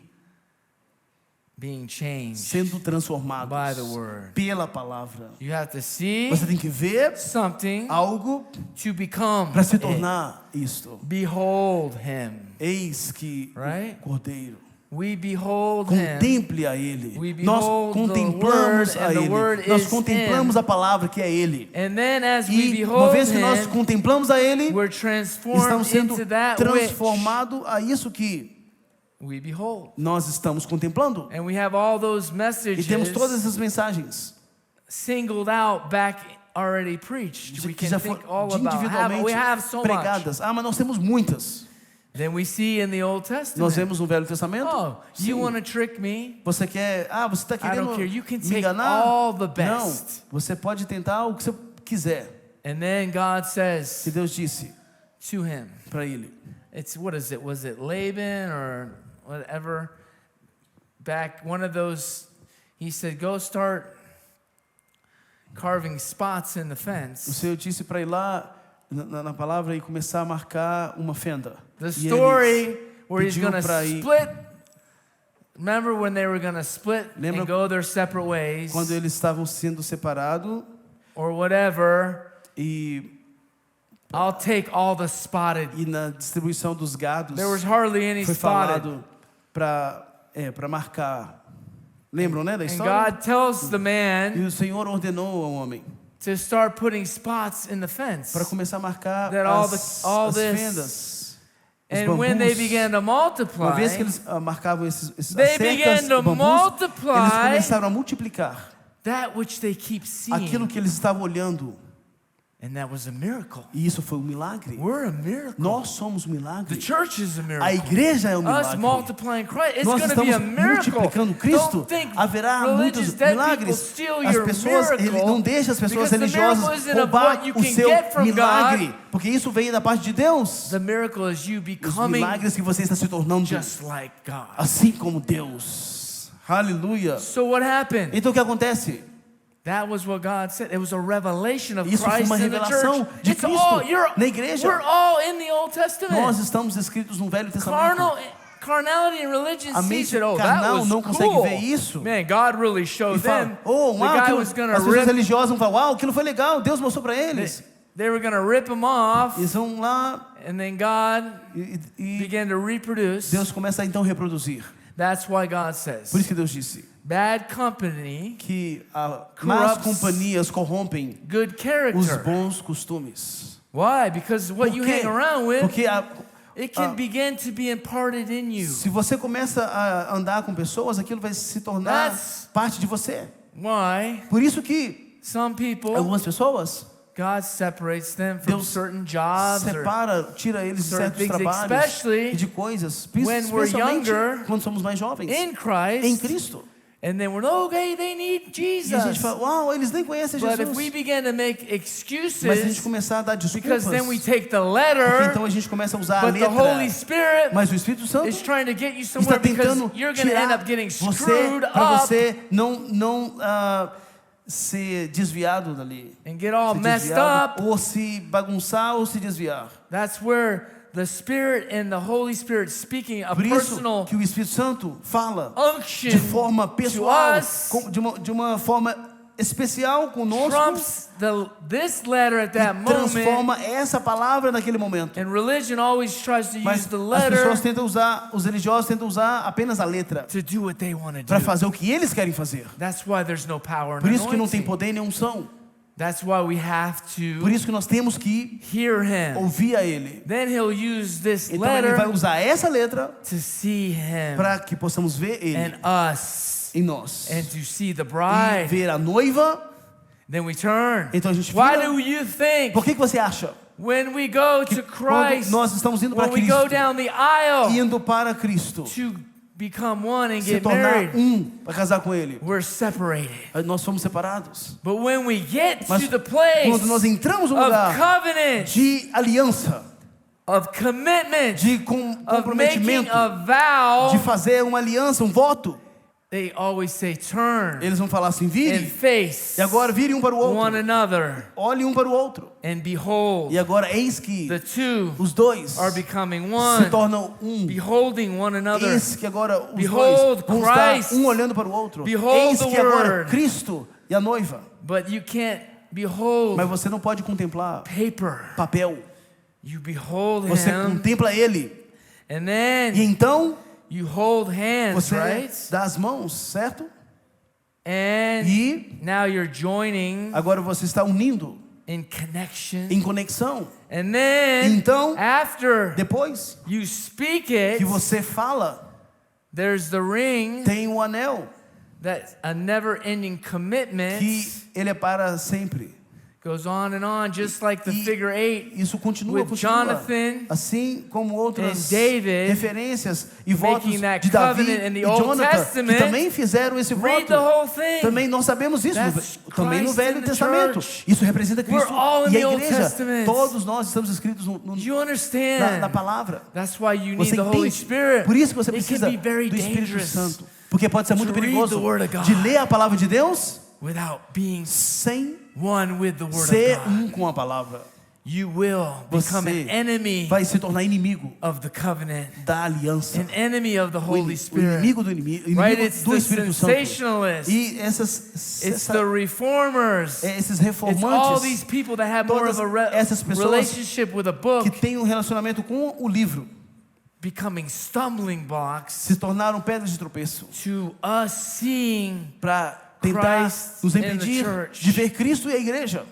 being changed sendo transformados by the word. pela palavra. You have to see Você tem que ver something algo to become para se it. tornar isto. Behold him, Eis que right? o Cordeiro. We behold him. Contemple a Ele. We Nós behold the contemplamos word, a and the Ele. word Nós is contemplamos a palavra que é Ele. And then as we E uma behold vez que nós him, contemplamos a Ele, we're transformed estamos sendo into that which transformados a isso que we behold. nós estamos contemplando. And we have all those E messages temos todas essas mensagens singled out back already preached. We que can já think foram all about. We have so much. pregadas. Ah, mas nós temos muitas. Then we see in the Old Nós Testament. vemos no Velho Testamento. Oh, you Sim. want to trick me? Você quer, você está I querendo don't care. You can me take enganar? all the Não, best. você pode tentar o que você quiser. And then God Que says Deus disse to him, para ele. it's, what is it? Was it Laban or whatever? Back, one of those, he said, go start carving spots in the O fence. Senhor disse para ir lá na palavra e começar a marcar uma fenda. The E story where he's pediu going to pra ir- split. Remember when they were going to split Lembra and go their separate ways Quando eles estavam sendo separados or whatever, e I'll take all the spotted. na distribuição dos gados There was hardly any foi spotted. falado para marcar. Lembram, né, da And história? God tells the E man o Senhor ordenou ao homem to start putting spots in the fence. para começar a marcar That all as this- fendas. Os And when they bambus. began to multiply, Uma vez que eles marcavam esses they as cercas, began to os bambus, multiply eles começaram a multiplicar that which they keep seeing. aquilo que eles estavam olhando. And that was a miracle. E isso foi um milagre. We're a miracle. Nós somos um The milagre. church is a A miracle. igreja é um Us milagre. multiplying Christ, it's Nós going to be estamos a miracle. multiplicando Cristo. Don't think Haverá religious muitos dead people milagres. steal As your pessoas, ele miracle, não deixa as pessoas because the religiosas miracle isn't of roubar what you o can seu get from milagre, God. porque isso vem da parte de Deus. The miracle is you Os becoming milagres que você está se tornando just like God. assim como Deus. Aleluia. So what happened? Então o que acontece? That was what God said. It was a revelation of Isso foi Christ uma in the revelação church. de It's Cristo all, na igreja. we're all in the Old Testament. Nós estamos escritos no Velho Testamento. Carnality and religion A sees mente it. Oh, that carnal was não consegue cool. ver isso. Man, God really E showed them. fala, oh, The uau, guy aquilo, was going as to pessoas rip. religiosas vão falar, uau, aquilo foi legal, Deus mostrou para eles. They were going to rip him off, Eles vão lá and then God e began to reproduce. Deus começa a então reproduzir. That's why God Por says, isso que Deus disse bad company, que más Corrupts companhias corrompem good os character. bons costumes. Why? Because what Por you quê? hang around with, Porque it can begin to be imparted in you. se você começa a andar com pessoas, aquilo vai se tornar That's- parte de você. Why? Por isso que Some people, algumas pessoas God separates them from Deus certain jobs or separa, tira eles de certain certos things, trabalhos especially e de coisas, when we're especialmente younger quando somos mais jovens, in em Christ, Cristo. and then we're okay. They need E a gente Jesus. fala, uau, eles nem conhecem But if Jesus. we begin to make Mas a gente excuses, começar a dar because desculpas, then we take the porque letter, então a gente começa a usar a but the Holy letra, Spirit mas o Espírito Santo is trying to get you está somewhere because tentando you're going to end tirar up getting você, screwed para up você não ser desviado dali. and get all Ser messed desviado, up. ou se bagunçar ou se desviar. That's where the Spirit and the Holy Spirit speaking a Por isso personal que o Espírito Santo fala unction de forma to pessoal, us de uma forma especial conosco, trumps this letter at that e moment. transforma essa palavra naquele momento. And religion always tries to Mas use the as letter pessoas tentam usar, os religiosos tentam usar apenas a letra to do what they want to para do. fazer o que eles querem fazer. That's why there's no power in Por isso que não tem anointing. poder nem unção. That's why we have Por to isso que nós temos que hear him. ouvir a Ele. Then he'll use this Então Ele vai letter usar essa letra to see him para que possamos ver Ele and us em nós. and to see the E bride. ver a noiva. Then we turn. Então a gente Why vira. do you think Por que você acha when we go to quando Christ, nós estamos indo para when we go Cristo, down the aisle indo para Cristo, to become one and se get tornar married, para casar com Ele, we're separated. nós somos separados. But when we get Mas to the place quando nós entramos no of lugar covenant, de aliança, of commitment, de of making comprometimento, a vow, de fazer uma aliança, um voto, they always say turn eles vão falar assim, and vire, face e agora vire um para o one outro, another, olhe um para o outro, and behold, e agora eis que the two os dois are becoming se one, tornam um. beholding one another. Eis que agora os Behold dois vão estar Christ. um olhando para o outro. Behold Eis the que agora Word. Cristo e a noiva. But you can't behold Mas você não pode contemplar paper. papel. You behold Você him, contempla Ele. and E then então you hold hands, você right? dá as mãos, certo? And E now you're joining agora você está unindo in connection. em conexão. And then Então, after depois you speak it, que você fala, there's the ring tem o anel. that a never-ending commitment que ele é para sempre. goes on, just like the E figure 8 isso continua, with Jonathan assim como outras and David referências e votos making that de Davi covenant in the e Old Jonathan, que Testament. também fizeram esse Read voto. the whole thing. Também nós sabemos isso, That's também no Christ Velho in the Testamento. church. Isso representa Cristo We're all in e a the Old igreja. Testament. Todos nós estamos escritos Do you understand? na palavra. That's why you need Você the Holy entende? Spirit. Por isso que você It precisa can be very do Espírito dangerous Santo. Porque pode ser muito to read perigoso the Word of God. de ler a palavra de Deus without being sem one with the Word ser of God. com a palavra. You will become Você an enemy vai se tornar inimigo of the covenant, da aliança. an enemy of the O Holy Spirit. inimigo do inimigo, Right? It's do the Espírito Santo. sensationalists. E It's the reformers. esses It's all reformantes these people that have more of a essas pessoas relationship with a book que têm um relacionamento com o livro becoming stumbling blocks se tornaram pedras de tropeço to us seeing para tentar Christ nos in the impedir church. de ver Cristo e a igreja,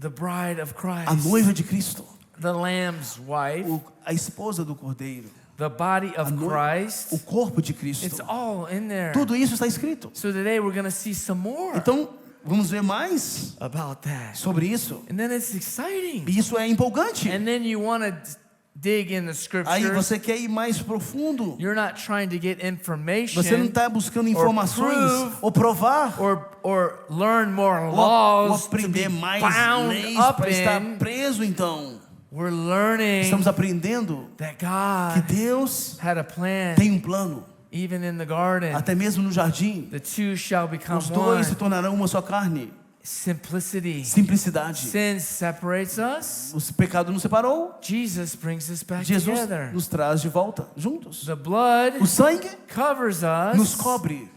the bride of a Christ, noiva de Cristo, the Lamb's wife, a esposa do Cordeiro, the body of o Christ. corpo de It's Cristo. all in there. Tudo isso está escrito. So today we're going to see some more Então, vamos ver mais about that. sobre isso. And then it's exciting. E isso é empolgante. And then you want to dig in the Aí scriptures. você quer ir mais profundo. You're not trying to get information Você não está buscando informações prove ou provar or learn more ou laws to be aprender mais bound leis up para estar in. preso. Então, We're learning estamos aprendendo that que God Deus had a plan. tem um plano. Even in the garden, Até mesmo no jardim, the two shall become os one. dois se tornarão uma só carne. Simplicity. Simplicidade. Sin separates us. O pecado nos separou. Jesus brings us back Jesus together. nos traz de volta, juntos. The blood O sangue covers us nos cobre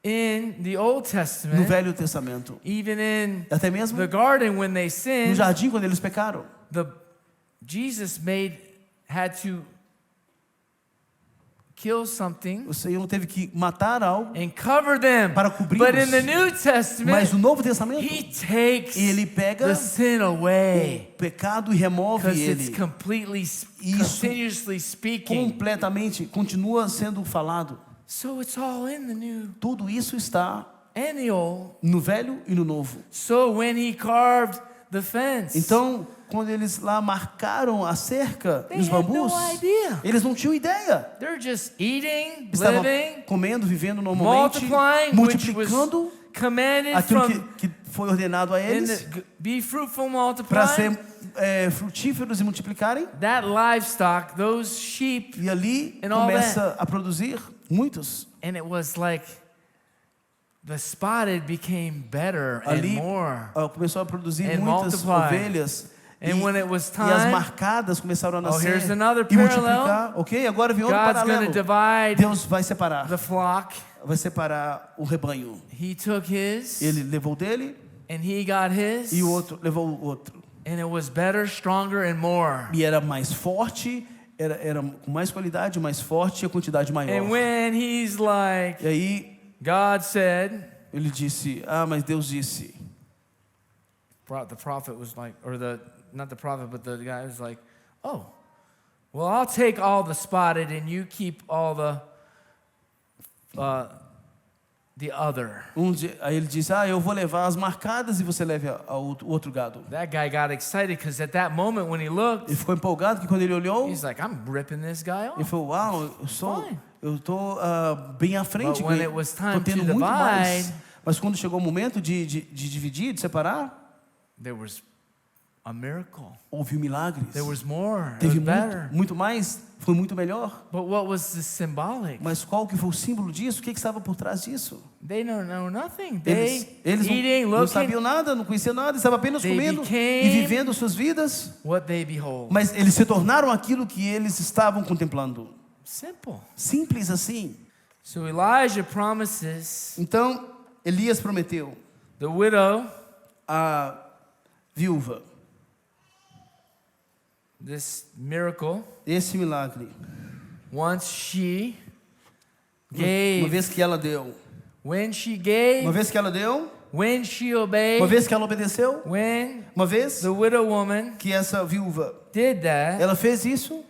in the Old no Testament, Velho Testamento. even in Até mesmo the garden when they no sinned. jardim, quando eles pecaram. Jesus had to kill something O Senhor teve que matar algo and cover them. para cobri-los. But in the New Mas Testament, no Novo Testamento, He takes ele pega the sin away o pecado e remove because it's ele. continuously speaking. Completamente continua sendo falado. So it's all in the New Tudo isso está and the Old. no Velho e no Novo. So when He carved the fence, Então, quando eles lá marcaram a cerca they e os had no bambus, idea. eles não tinham ideia. They're just eating, Estavam living, comendo, vivendo normalmente, multiplying, which was multiplicando commanded aquilo from que foi ordenado a in eles be fruitful, para multiply. ser frutíferos e multiplicarem. That livestock, those sheep, E ali And all começa a produzir muitos. and it was like the spotted became better Ali and more. começou a produzir And muitas multiply. ovelhas. And when it was E as time, marcadas começaram a nascer here's another e multiplicar. parallel. Ok? Agora vem outro God's going to paralelo. divide Deus vai separar. the flock. Vai separar o rebanho. He took his, Ele levou o dele and he got his, e o outro levou o outro. and it was better, stronger, and more. E era mais forte, era com mais qualidade, mais forte e a quantidade maior. And when he's like, E aí God said, ele disse: mas Deus disse. the prophet was like, not the prophet, but the guy was like, oh, well, I'll take all the spotted and you keep all the other. Aí ele disse: eu vou levar as marcadas e você leve o outro gado. That guy got excited because at that moment when he looked, Ele ficou empolgado que quando ele olhou, he's like, I'm ripping this guy ele off. falou: uau, Fine. eu estou bem à frente, But when it was time estou tendo to muito mais. divide, Mas quando chegou o momento de dividir, de separar, there was a miracle. houve milagres. There was more. It Teve was better. muito mais, foi muito melhor. But what was the symbolic? Mas qual que foi o símbolo disso? O que estava por trás disso? They don't know nothing. Eles Eating, não looking, sabiam nada, não conheciam nada, estavam apenas They comendo became e vivendo suas vidas. what they behold. Mas eles se tornaram aquilo que eles estavam contemplando. Simple. Simples assim. So Elijah promises Então, Elias prometeu the widow a viúva this miracle esse milagre. once she Uma gave. vez que ela deu, When she gave, uma vez que ela deu, when she obeyed, uma vez que ela obedeceu, when uma vez the widow woman que essa viúva did that, ela fez isso,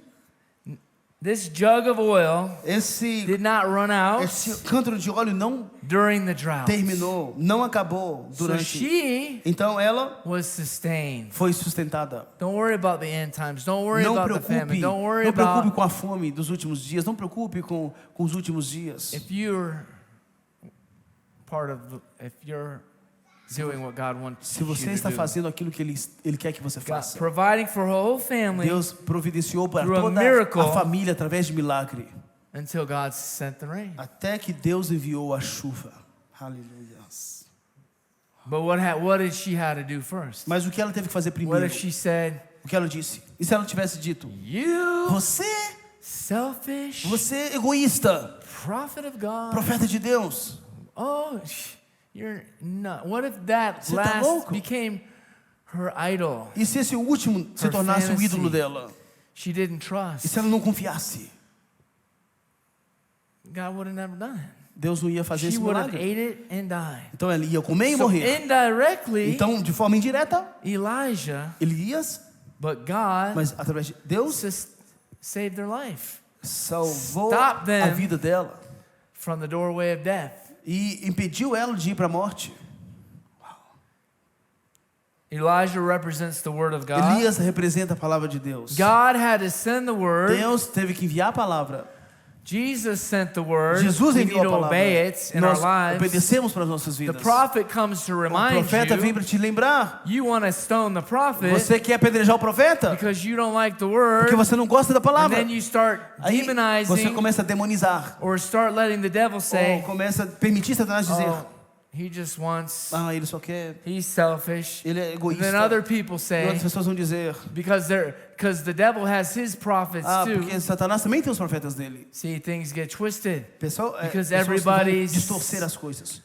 This jug of oil Esse did not run out cântaro de óleo não during the drought. terminou, não acabou So durante. she Então ela was sustained. foi sustentada. Don't worry about the end times. Don't worry Não about the famine. preocupe, Don't worry não preocupe about com a fome dos últimos dias. Não preocupe com os últimos dias. if you're doing what God wants Se you você to está do. fazendo aquilo que Ele quer que você God faça. providing for her whole family Deus providenciou para through a toda miracle. a família através de milagre. until God sent the rain. Até que Deus enviou a chuva. Aleluia. But what did she have to do first? Mas o que ela teve que fazer What primeiro? if she said, O que ela disse? E se ela tivesse dito: "You Você selfish é egoísta, prophet of God. profeta de Deus. Oh, you're not." What if that Você tá last louco? became her idol? E se esse último se Her tornasse o fantasy. ídolo dela? She didn't E trust. se ela não confiasse? God would have never done it. Deus não ia fazer She esse would have milagre. ate it and died. Então ela ia comer e So morrer. indirectly, Então, de forma indireta, Elijah, Elias, but God mas através de Deus, saved their life salvou Stop them. a vida dela from the doorway of death. e impediu ela de ir para a morte. Elijah represents the word of God. Elias representa a palavra de Deus. God had to send the word. Deus teve que enviar a palavra. Jesus sent the word. Jesus We need enviou a to palavra. obey it in our Nós lives. obedecemos para as nossas The vidas. prophet comes to O remind profeta vem you. para te lembrar. You want to stone the prophet Você quer apedrejar o profeta? because you don't like the word. Porque você não gosta da And palavra. then you start Aí você demonizing começa a demonizar. or start letting the devil Ou say, começa a permitir Satanás dizer: "Oh, he just wants, ele só quer, he's selfish." ele é And egoísta. then other people E say, outras pessoas vão dizer: because the devil has his prophets too. porque Satanás também tem os profetas dele. See, things get twisted. Because Because pessoas vão everybody's- distorcer as coisas.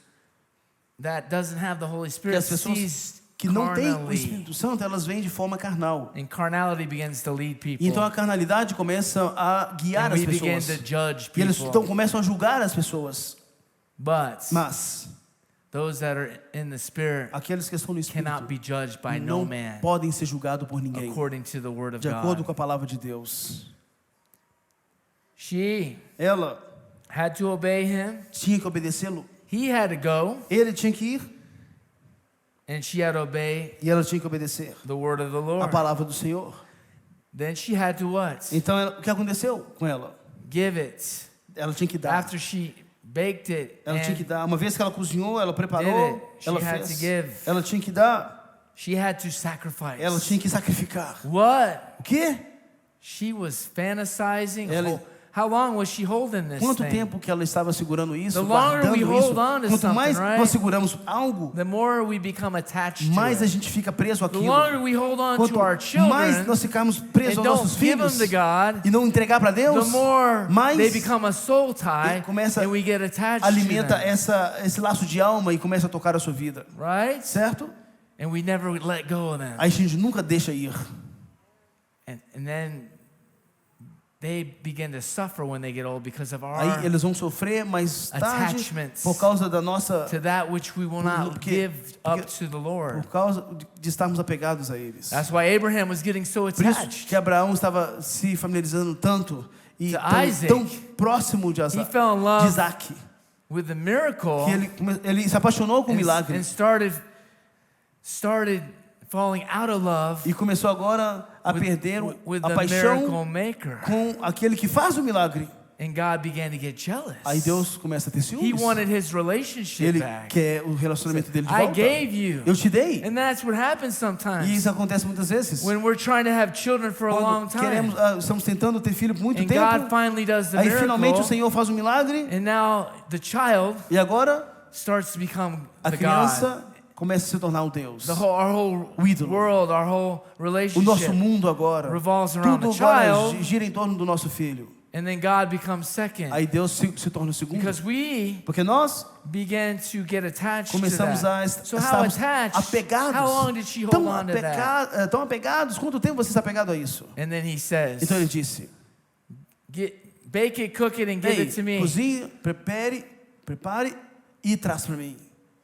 That doesn't have the Holy Porque Spirit as pessoas sees que não têm o carnally. Espírito Santo, elas vêm de forma carnal. And carnality begins to lead people. E então a carnalidade começa a guiar And as we begin pessoas. to judge E eles people. então começam a julgar as pessoas. But Mas those that are in the Spirit aqueles que estão no cannot Espírito be judged by no não man podem ser julgados por ninguém, according to the word of de acordo God. com a palavra de Deus. She Ela had to obey him. tinha que obedecê-lo. He had to go, Ele tinha que ir and she had to obey e ela tinha que obedecer the word of the a Lord. palavra do Senhor. Then she had to what? Então o que aconteceu com ela? Give it. Ela tinha que dar. After she baked it Ela tinha que and dar. Uma vez que ela cozinhou, ela did preparou, it, she ela had to fez. give. Ela tinha que dar. She had to sacrifice. Ela tinha que sacrificar. What? O quê? She was fantasizing. Ela- How long was she holding this Quanto thing? tempo que ela estava segurando isso, The longer guardando we isso? hold on to Quanto mais something, right? nós seguramos algo, The more we become attached mais to a it. gente fica preso The àquilo. longer we hold on Quanto to our mais children nós ficarmos presos and aos don't nossos give them filhos to God, e não entregar para the Deus, more mais they become a soul tie começa and we get attached alimenta to them. esse laço de alma e começa a tocar a sua vida, Right? certo? And we never let go of them. Aí a gente nunca deixa ir. And then they begin to suffer when they get old because of Aí our eles vão sofrer mais tarde attachments por causa da nossa, to that which we will not Porque- give up porque- to the Lord. por causa de estarmos apegados a eles. That's why Abraham was getting so Por isso attached. que Abraão estava se familiarizando tanto e To tão Isaac. próximo de He fell in de love Isaac, with the miracle que ele se apaixonou com o and milagre started falling out of love e começou agora a perder with a the paixão miracle maker. com aquele que faz o milagre. And God began to get jealous. Aí Deus começa a ter He ciúmes. wanted his relationship Ele back. quer o relacionamento dele de I volta. gave you. Eu te dei. And that's what happens E sometimes isso acontece muitas vezes. when we're trying to have children for a long Quando time. estamos tentando ter filho por muito And tempo. God finally does the Aí finalmente o miracle. Senhor faz um milagre. And now the child E agora starts to become a the God. criança começa a se tornar um Deus. Our whole O ídolo. world, our whole O nosso relationship mundo agora, revolves around tudo the agora child. gira em torno do nosso filho. And then God becomes second. Aí Deus se torna o segundo. Because we Porque nós began to get attached to começamos a that. So how estarmos attached? apegados. How long did she hold on to that? Tão apegados. Quanto tempo você está apegado a isso? And then he says, Então ele disse: bake it, cook it, and give Ei, it to me. cozinhe, prepare e traz para mim.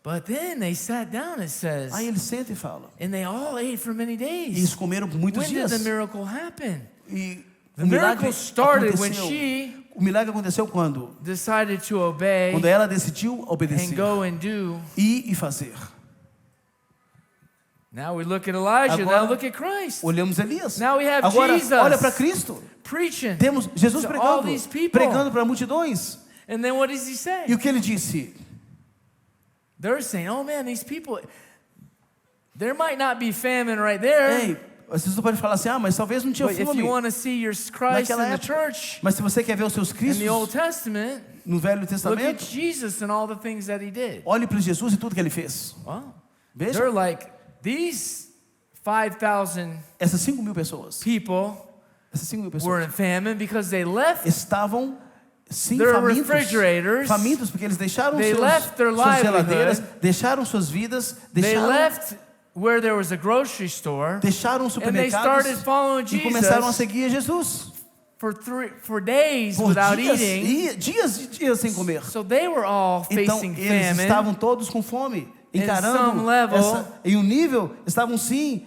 But then they sat down, it says, Aí ele senta e fala. and they all ate for many E days. eles comeram por muitos When did dias. the miracle happen? E The miracle started when she O milagre aconteceu quando? decided to obey Quando ela decidiu and obedecer. go and do. Ir e fazer. Now we look at Elijah, Agora, now look at Christ. Olhamos Elias. Now we have Agora, Jesus. olha para Cristo. Preaching Temos Jesus to all pregando. these people. Pregando para multidões. And then what does he say? E o que ele disse? They're saying, oh man, these people, there might not be famine right there. Ei, vocês podem falar assim, mas talvez não tinha But if fome. you want to see your Christ in Naquela the época. church, Mas se você quer ver os seus in Cristos the Old Testament, no Velho look at Testamento, Jesus and all the things that he did. olhe para Jesus e tudo que ele fez. Well, Veja, they're like, these 5,000 essas 5.000 pessoas, people essas 5.000 were pessoas in famine because they left estavam sim their famintos, refrigerators, famintos porque eles deixaram they left their suas livelihood, geladeiras, deixaram suas vidas, they deixaram, left where there was a grocery store, deixaram and they started supermercados following e começaram a Jesus seguir Jesus for days por without dias eating. e dias e dias sem comer. So they were all Então facing eles famine. estavam todos com fome, some encarando level, em um nível, estavam sim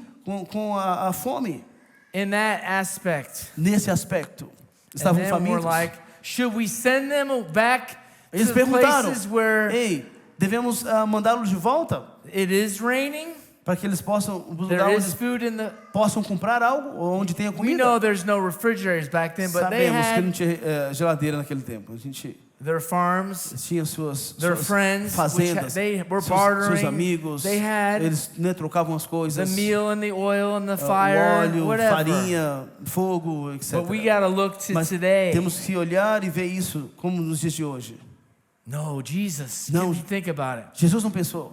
com a fome In that aspect. nesse aspecto. And Estavam then we're famintos. like, should we send them back to Eles the perguntaram: places where ei, devemos mandá-los de volta it is raining? para que eles possam os There lugares is food in the... possam comprar algo ou onde tenha We comida. know there's no refrigerators back then, but they Sabemos que não had tinha geladeira naquele tempo. A gente their farms, tinha suas their friends, which fazendas, they were seus bartering. amigos. They had Eles trocavam as the coisas. meal and the oil and the O fire, óleo, whatever. farinha, fogo, etc. But we got to look to Mas today. temos que olhar e ver isso como nos dias de hoje. No, Jesus. No. Think about it. Jesus não pensou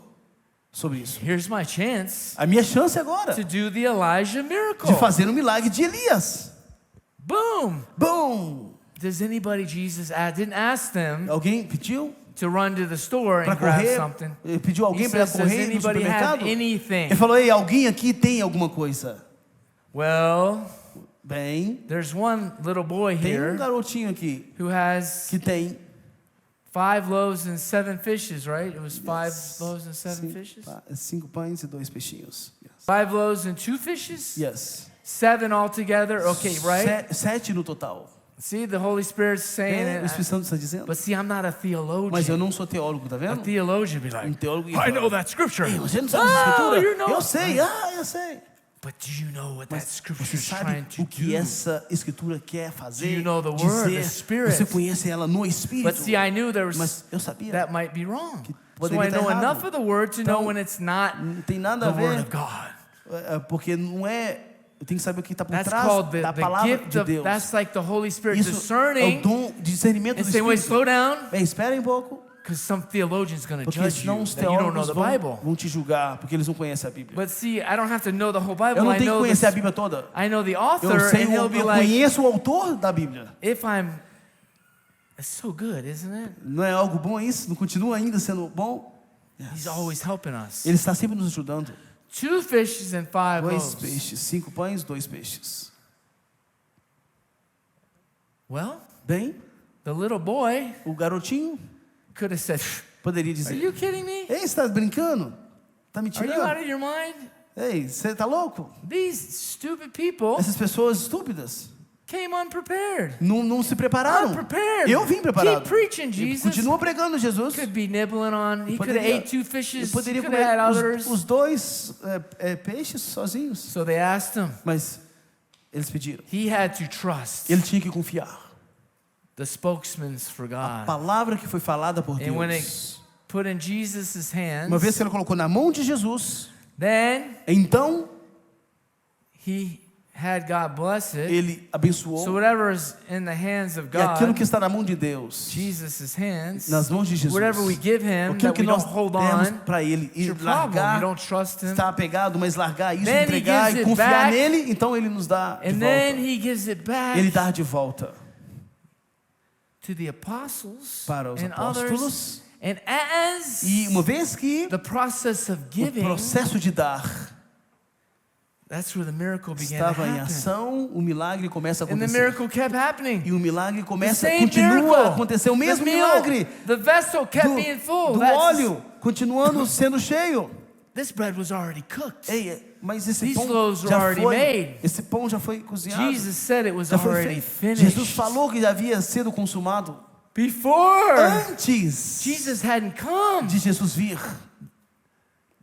sobre isso. Here's my chance A minha chance agora to do the Elijah miracle. de fazer o milagre de Elias. Boom. Bom! Does anybody, Jesus didn't ask them Alguém pediu to run to the store para and grab correr? something. Pediu He alguém para says, does correr no anybody have supermercado? anything? Ele falou: ei, alguém aqui tem alguma coisa? Well, Bem, there's one little boy tem here garotinho aqui who has que tem 5 loaves and 7 fishes, right? It was 5 loaves and 7 fishes? 5 pães e 2 peixinhos. 5 loaves and 2 fishes? Yes. 7 altogether, okay, right? 7 no total. See, the Holy Spirit's saying O it. Espírito Santo está dizendo. But see, I'm not a Mas eu theologian. não sou teólogo, tá A vendo? theologian would be like, Teólogo ia I falar, know that scripture. "Ei, você não sabe essa Oh, escritura? you know. Eu sei, eu sei. But do you know what that Mas scripture você is trying sabe to o que do? essa escritura quer fazer? Do you know the word, the dizer, Spirit? você conhece ela no Espírito. But see, I knew there was Mas eu sabia. that might be wrong. So poderia I know estar errado. enough of the word to know Então, when it's not Não tem nada the a word ver, of God. porque não é. Eu tenho que saber o que está por That's trás called da the palavra gift de of, Deus. that's like the Holy Spirit Isso é o discerning dom de discernimento and do saying, wait, Espírito. slow down, Bem, esperem um pouco, because some theologian's going to porque judge senão you os that you don't know teólogos the Bible. vão te julgar, porque eles não conhecem a Bíblia. But see, I don't have to know the whole Eu Bible. não I tenho que know conhecer a this, Bíblia toda. I know the Eu author, sei, and he'll be eu like, conheço o autor da Bíblia. if I'm, it's so good, isn't it? Não é algo bom isso? Não continua ainda sendo bom? He's always helping us. Ele está sempre nos ajudando. 2 fishes and 5 2 loaves. peixes, 5 pães, 2 peixes. Well, Bem, the little boy o garotinho could have said, poderia are dizer: you kidding me? ei, você está brincando? Está me Are you out tirando? of your mind? Ei, você está louco? These stupid people Essas pessoas estúpidas came unprepared. não se prepararam. Unprepared. Eu vim preparado. Keep preaching, Eu Jesus. continuo pregando Jesus. Could be nibbling on. He could have Poderia- ate 2 fishes. Eu poderia He could have had comer others. os 2 peixes sozinhos. So they asked him. Mas eles pediram. He had to trust Ele tinha que confiar. the spokesman for A God. palavra que foi falada por And when Deus. it put in Jesus' Uma vez hands, que ela colocou na mão de Jesus, then então he had God bless it. ele abençoou. So whatever is in the hands of E aquilo God, que está na mão de Deus, Jesus' hands, nas mãos de Jesus, whatever we give him aquilo that que we nós don't hold demos on, para ele it's e your problem. You largar, don't trust him. estar apegado, mas largar isso, Then he entregar gives e it confiar back. nele, então ele nos dá de And then volta. he gives it back Ele dá de volta to the apostles para os and others. apóstolos. And as E uma vez que the process of o giving, processo de dar that's where the miracle began to estava em happen. ação, o milagre começa a And the acontecer. miracle kept happening. E o milagre começa, The same continua miracle. a acontecer. O mesmo The meal, milagre the vessel kept being full. do That's- óleo continuando sendo cheio. This bread was already cooked. Ei, mas esse These pão loaves were já already foi, made. esse pão já foi cozinhado, Jesus said it was já foi already feito. finished. Jesus falou que já havia sido consumado Before antes Jesus hadn't come, de Jesus vir.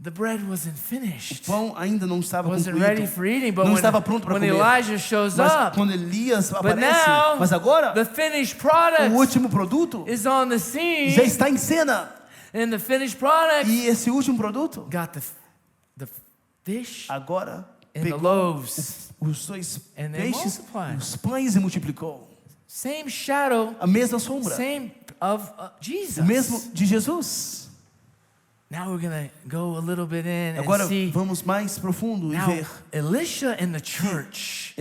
the bread wasn't O finished. pão ainda não estava Wasn't ready concluído, for eating, but não estava pronto para when comer. Elijah shows Mas up, quando Elias but aparece, now mas agora the finished o product último produto is on the scene, já está em cena. and the finished product E esse último produto got the fish agora and the pegou loaves. os dois And they peixes, multiplied. os pães e multiplicou. Same shadow, A mesma sombra, same of Jesus. o mesmo de Jesus. Now we're gonna go a little bit in and Agora see. vamos mais profundo e Now, ver Elisha and the church,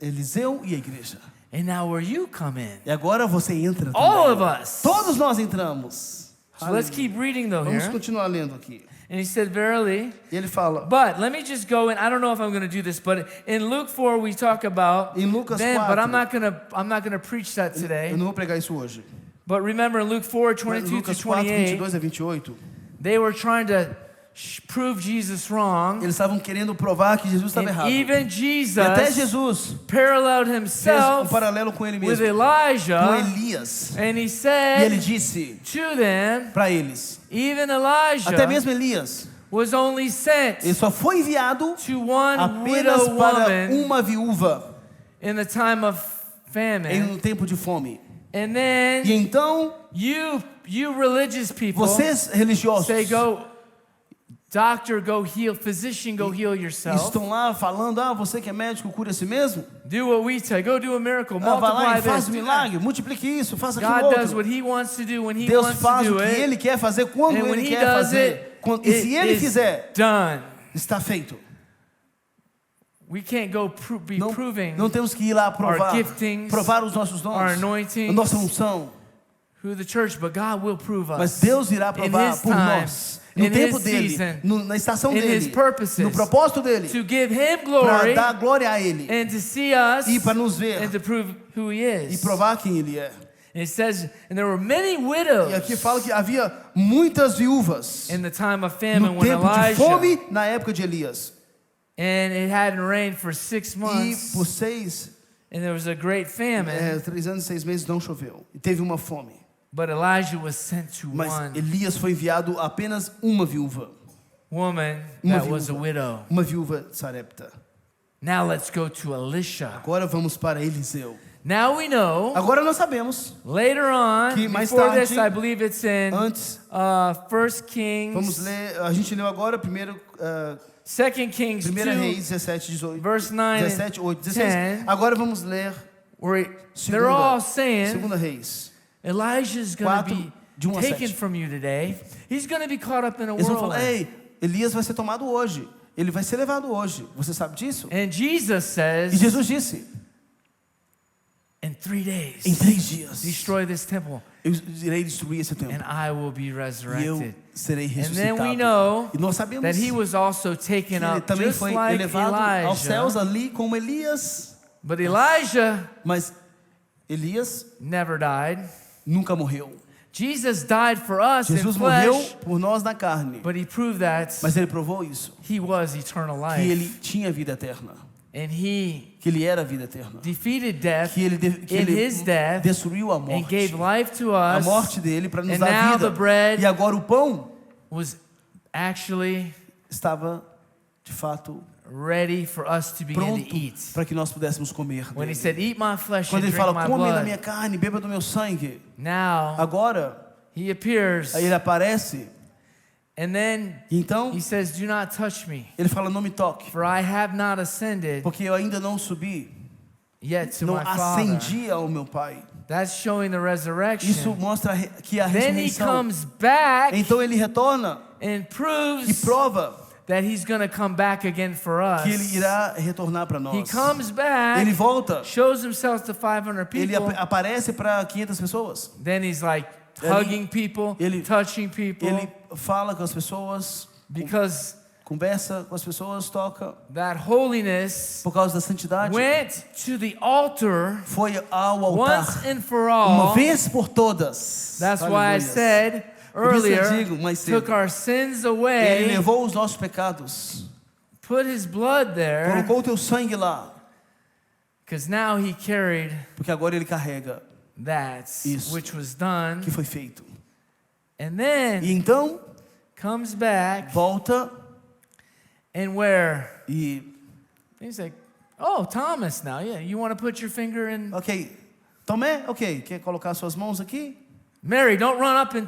Eliseu e a igreja. and now where you come in. E agora você entra também. All of us. Todos nós entramos. So let's keep reading though Vamos here. continuar lendo aqui. And he said, verily. E ele fala, But let me just go in. I don't know if I'm going to do this, but in Luke 4 we talk about Em Lucas then, but 4. I'm not gonna preach that eu today. não vou pregar isso hoje. But remember in Luke 4, 22 to Lucas 4, 28, 22 a 28, they were trying to prove Jesus wrong. eles estavam querendo provar que Jesus estava And errado. even E até Jesus Jesus paralleled fez himself paralelo com ele with mesmo, com Elijah. Elias. And he E ele said disse to them, para eles, even até Elijah mesmo Elias, was only sent ele só foi enviado to one apenas widow para woman uma viúva in the time of em famine. um tempo de fome. And E then então, you religious people vocês religiosos say, go, doctor, go heal, physician, go heal yourself. estão lá falando, você que é médico, cura a si mesmo. Do what we say. Go do a miracle. Vai lá Multiply e faz this. um do that. milagre, multiplique isso, faça aquilo God does outro. what He wants to do when He Deus wants to faz do o que it. Ele quer fazer quando And when Ele He quer does fazer. it, E se Ele is fizer, done. está feito. We can't go be Não, proving não temos que ir lá provar, giftings, provar os nossos dons, our a anointings, nossa unção. who the church, but God will prove us. Mas Deus irá in provar His por time, nós, no in tempo His dele, season, na estação in His dele, purposes, no propósito dele, to give Him para glory dar glória a Ele and to see us e para nos ver and to prove who He e is. provar quem Ele é. And it says, and there were many E widows aqui fala que havia muitas viúvas in the time of famine no when tempo de Elijah, fome na época de Elias. and it hadn't rained for 6 E months, por 6, and there was a great famine. 3 anos e 6 meses não choveu. E teve uma fome. But Elijah was sent to Mas one Elias foi enviado a apenas uma viúva. woman Uma that was a viúva. widow. Uma viúva de Sarepta. Now let's go to Elisha. Agora vamos para Eliseu. Now we know, Agora nós sabemos later on, que mais before tarde, this, I believe it's in antes, 1 Kings, vamos ler, a gente leu agora primeiro, 2 Kings 1 2, Reis 17, 18, verse 9 17, 8, and 16. 10, Agora vamos ler where they're all segunda, saying, segunda Reis. Elijah's going to 4, be de 1 a taken 7. from you today. He's going to be caught up in a Eles vão falar, whirlwind. ei, Elias vai ser tomado hoje. Ele vai ser levado hoje. Você sabe disso? And Jesus E says, Jesus disse, in 3 days, em 3 dias, destroy this temple, eu irei destruir esse templo. and I will be E eu resurrected. serei And then we ressuscitado. know E nós sabemos that he que was also taken ele up também just foi like elevado aos céus Elijah. ali como Elias. But Elijah Mas Elias never died. nunca morreu. Jesus died for us Jesus in morreu flesh, por nós na carne. but he proved that Mas ele provou isso. he was eternal Que ele life. tinha vida eterna. And he Que ele era vida eterna. defeated death Que in ele his death destruiu a and morte. gave life to A us, morte dele para nos and dar now vida. the bread E agora o pão was actually estava, de fato, ready for us to begin pronto to eat. para que nós pudéssemos comer When he dele. said, eat my flesh Quando and ele drink fala, my come da blood, minha carne, beba do meu sangue. now Agora, he appears, aí ele aparece. and then E então, he says, do not touch me, ele fala, não me toque. for I have not ascended Porque eu ainda não subi. yet to Não my Father. ascendi ao meu Pai. That's showing the Isso resurrection. mostra que a Then he ressurreição. comes back Então ele retorna and e proves prova that he's going to come back again for us. que ele irá retornar para He nós. comes back, Ele volta. shows himself to 500 Ele people. aparece para 500 pessoas. Then he's like Ele- hugging people, ele- touching people, Ele fala com as pessoas, because conversa com as pessoas, toca. that holiness Por causa da santidade, went to the altar foi ao once altar and for uma all. vez por todas. That's why I Aleluias. said Por isso eu earlier, digo mais cedo, took our sins Ele away levou os nossos pecados put his blood there, colocou o teu sangue lá, because now he carried porque agora ele carrega that, Isso. which was done. que foi feito. And then E então, comes back, volta and where e, he's like, oh, Thomas, now, yeah, you want to put your finger in? ok, Tomé, ok, quer colocar suas mãos aqui? Mary, don't run up and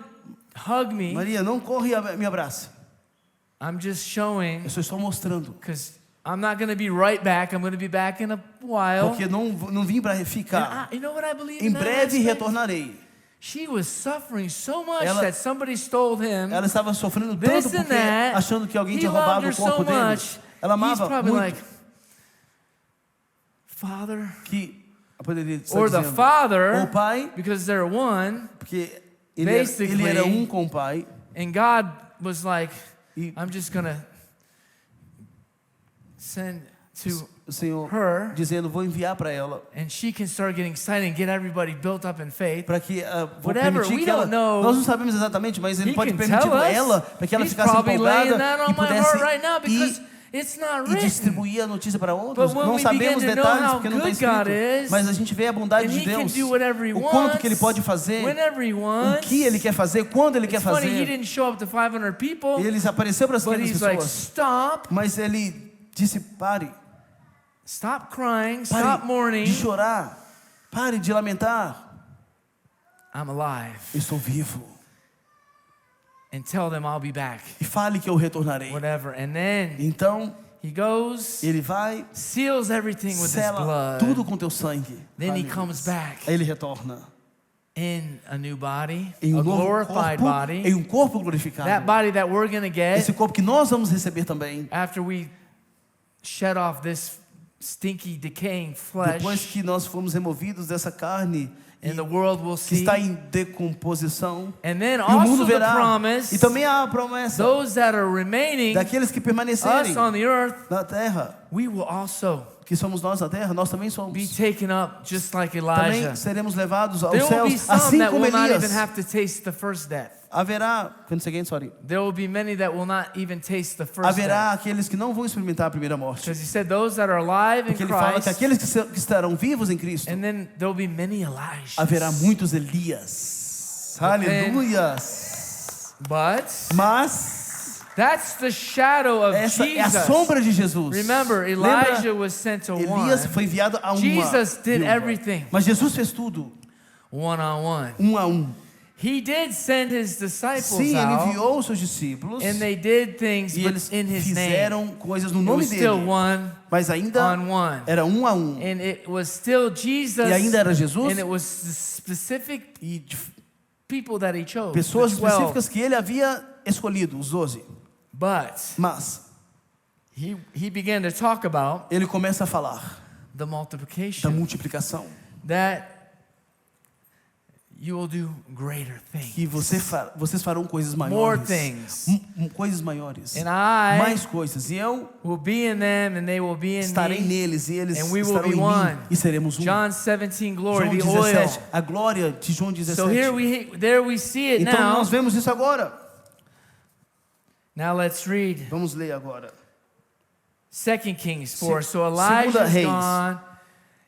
hug me. Maria, não corre e me abraça. I'm just showing, Eu só estou mostrando, because I'm not going to be right back. I'm going to be back in a while. porque não vim para And ficar. you know what I believe Em in that breve aspect? retornarei. She was suffering so much Ela- that somebody stole him. Ela estava sofrendo This tanto and porque that. achando que alguém He tinha loved roubado her o corpo so dele. much. Ela He's amava probably muito like, Father, que poderia estar or the dizendo, ou Father, o pai, because they're one. porque ele Basically, era um com o pai. And God was like, E I'm just going to send to o Senhor her, dizendo, vou enviar para ela, and she can start getting excited and get everybody built up in faith. para que vou Whatever, permitir we que ela, don't know. nós não sabemos exatamente, mas ele He pode can permitir tell us. ela, para que ela He's ficasse probably laying empolgada that on e my pudesse heart right now because it's not e written. distribuir a notícia para outros. But when Não we sabemos begin to know detalhes how porque não está good God escrito, is, mas a gente vê a bondade And de he can Deus, do whatever he o quanto que ele wants, pode fazer, whenever he o wants. que ele quer fazer, quando ele quer It's funny, he fazer. didn't show up to 500 people, E ele apareceu para as but 500 he's like, pessoas, stop, mas ele disse, pare stop crying, stop mourning. de chorar, pare de lamentar, I'm alive. eu estou vivo. And tell them I'll be back. E fale que eu retornarei. Whatever. And then Então, he goes, ele vai, seals everything with his sela blood. tudo com teu sangue. Then he Aleluia. comes back Aí ele retorna in a new body, em a um novo glorified corpo, body. em um corpo glorificado. That body that we're going to get Esse corpo que nós vamos receber também. after we shed off this stinky, decaying Depois flesh, que nós fomos removidos dessa carne and the world will que see. está em decomposição, And then e o mundo also the verá. promise, E também há a promessa those that are remaining, daqueles que permanecerem us on the earth, na terra, we will also que somos nós na terra, nós também somos. be taken up just like Também Elijah. seremos levados aos There will be céus, some assim that como will not Elias. even have to taste the first death. Haverá, sorry. There will be many that will not even taste the first Haverá death. aqueles que não vão experimentar a primeira morte. Because he said those that are alive in Porque ele fala que Christ, aqueles que estarão vivos em Cristo, and then there will be many Elijahs. haverá muitos Elias. Aleluias. But Mas that's the shadow of essa é a Jesus. sombra de Jesus. Remember, Lembra? Elijah was sent to Elias one, foi enviado a uma Jesus did viúva. everything Mas Jesus fez tudo, one-on-one. a um. He did send his disciples Sim, ele out, enviou os seus discípulos and they did things, e but eles in his name. fizeram coisas no It nome was still dele. one Mas ainda on one. era a um. And it was still Jesus, E ainda era Jesus and it was the specific e de people that he chose, pessoas the 12. específicas que ele havia escolhido, os 12. But Mas he began to talk about ele começa a falar the da multiplication, multiplicação, that you will do greater things. que vocês farão coisas More maiores, things. coisas maiores, And I mais coisas, e eu will be in them, and they will be in estarei me. neles, e eles And we will estarão be em one. mim, e seremos um. John 17, glory, João the oil. 17, a glória de João 17. So there we see it Então now. nós vemos isso agora. Now let's read Vamos ler agora. 2 Kings 4. So Segunda Elijah's Reis. gone,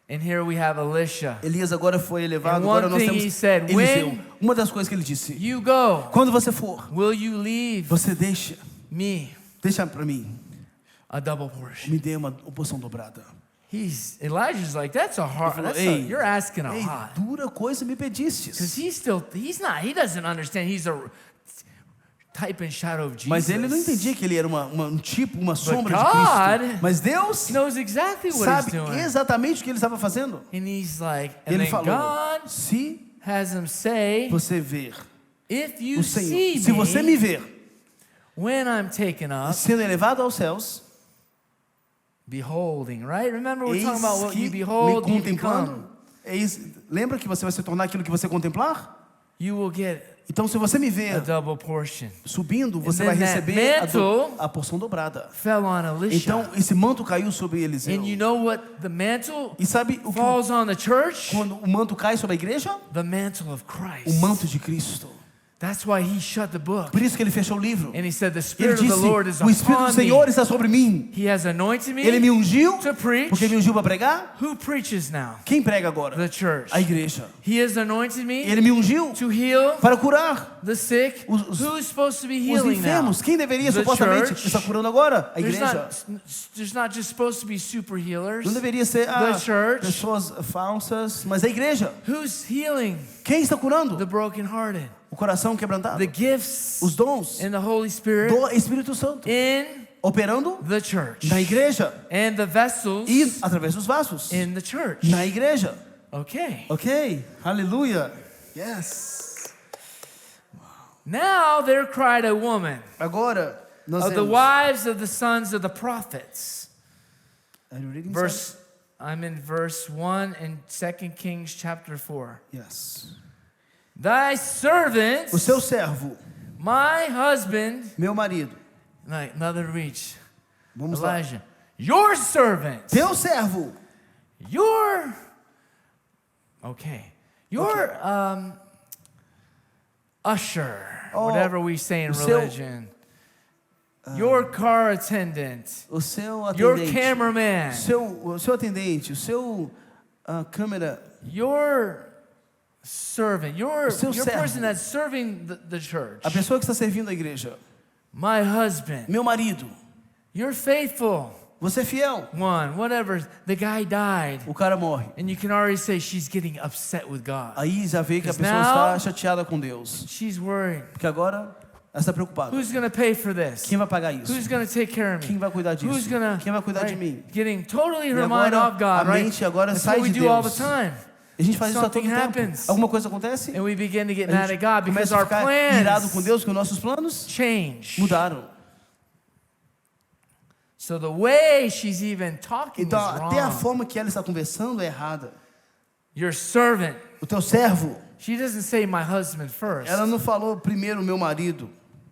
and here we have Elisha. Elias agora foi elevado, And one agora nós thing temos he said, Eliseu. when Uma das coisas que ele disse, You go. quando você for, Will you leave você deixa para mim, a double portion? me dê uma porção dobrada. Elijah's like, that's a hard. Ele falou, You're asking a Ei, lot. dura coisa me Because pedistes. he doesn't understand. He's a type and shadow of Jesus. Mas ele não entendia que ele era uma sombra de God Cristo. Mas Deus He knows exactly what he's sabe doing. exatamente o que ele estava fazendo. And he's like, and Ele then falou, God se has him say, você ver if you o see Senhor, se você me me ver when I'm taken up, sendo elevado aos céus, beholding, right? Remember we're eis talking about what que you me behold, you become. contemplando, lembra que você vai se tornar aquilo que você contemplar? You will get Então, se você me a ver double portion. subindo, você And vai then that receber mantle a porção dobrada. Fell on Elisha. Então, esse manto caiu sobre Eliseu. And you know what the mantle E sabe o que falls on the church? quando o manto cai sobre a igreja? The mantle of O Christ. manto de Cristo. That's why he shut the book. Por isso que ele fechou o livro. And he said, the Ele Spirit of disse, the Lord is o Espírito do upon Senhor me. está sobre mim. He has anointed Ele me me ungiu, to preach. porque me ungiu para pregar. Who preaches now? Quem prega agora? The church. A igreja. He has anointed me Ele me ungiu to heal para curar the sick. Os- Who's supposed to be os healing now? enfermos. Quem deveria The supostamente church. estar curando agora? A There's igreja. not just supposed to be super healers. Não deveria ser The church. pessoas falsas, mas a igreja. Who's healing Quem está curando? the brokenhearted? O coração quebrantado. The gifts Os dons in the Holy Spirit do Espírito Santo. in Operando the church. na igreja. And the vessels E através dos vasos. in the church. Na igreja. Okay. Ok? Aleluia. Yes. Now there cried a woman Agora, nós of the temos... wives of the sons of the prophets. Are you reading, I'm in verse 1 in 2 Kings chapter 4. Yes. Thy servant, O seu servo, my husband, meu marido. like another reach, Vamos lá. Elijah, your servant, Teu servo. your, okay, your usher, Oh, whatever we say in o seu- religion, your car attendant, O seu your atendente. cameraman, O seu atendente. O seu câmera. your servant, your seu servo. person that's serving the church, A pessoa que está servindo a igreja. my husband, Meu marido. you're faithful Você é fiel. one, whatever, the guy died. O cara morre. And you can already say she's getting upset with God. Aí já vê que a Because pessoa now- está chateada com Deus. She's worried. Porque agora ela está preocupada. Who's going to pay for this? Quem vai pagar isso? Who's going to take care of me? Quem vai cuidar disso? Who's going to Quem vai cuidar de mim? getting totally her E mind agora, off God, a right? mente agora That's sai what we de do all the Deus. time. A gente faz isso a todo Something tempo. happens. Alguma coisa acontece? And we begin to get A mad gente at God because começa a our ficar irado com plans Deus, que os nossos planos change. mudaram. So the way she's even talking Então, is até a wrong. forma que ela está conversando é errada. Your servant. O teu servo, She doesn't say my husband first. ela não falou primeiro meu marido.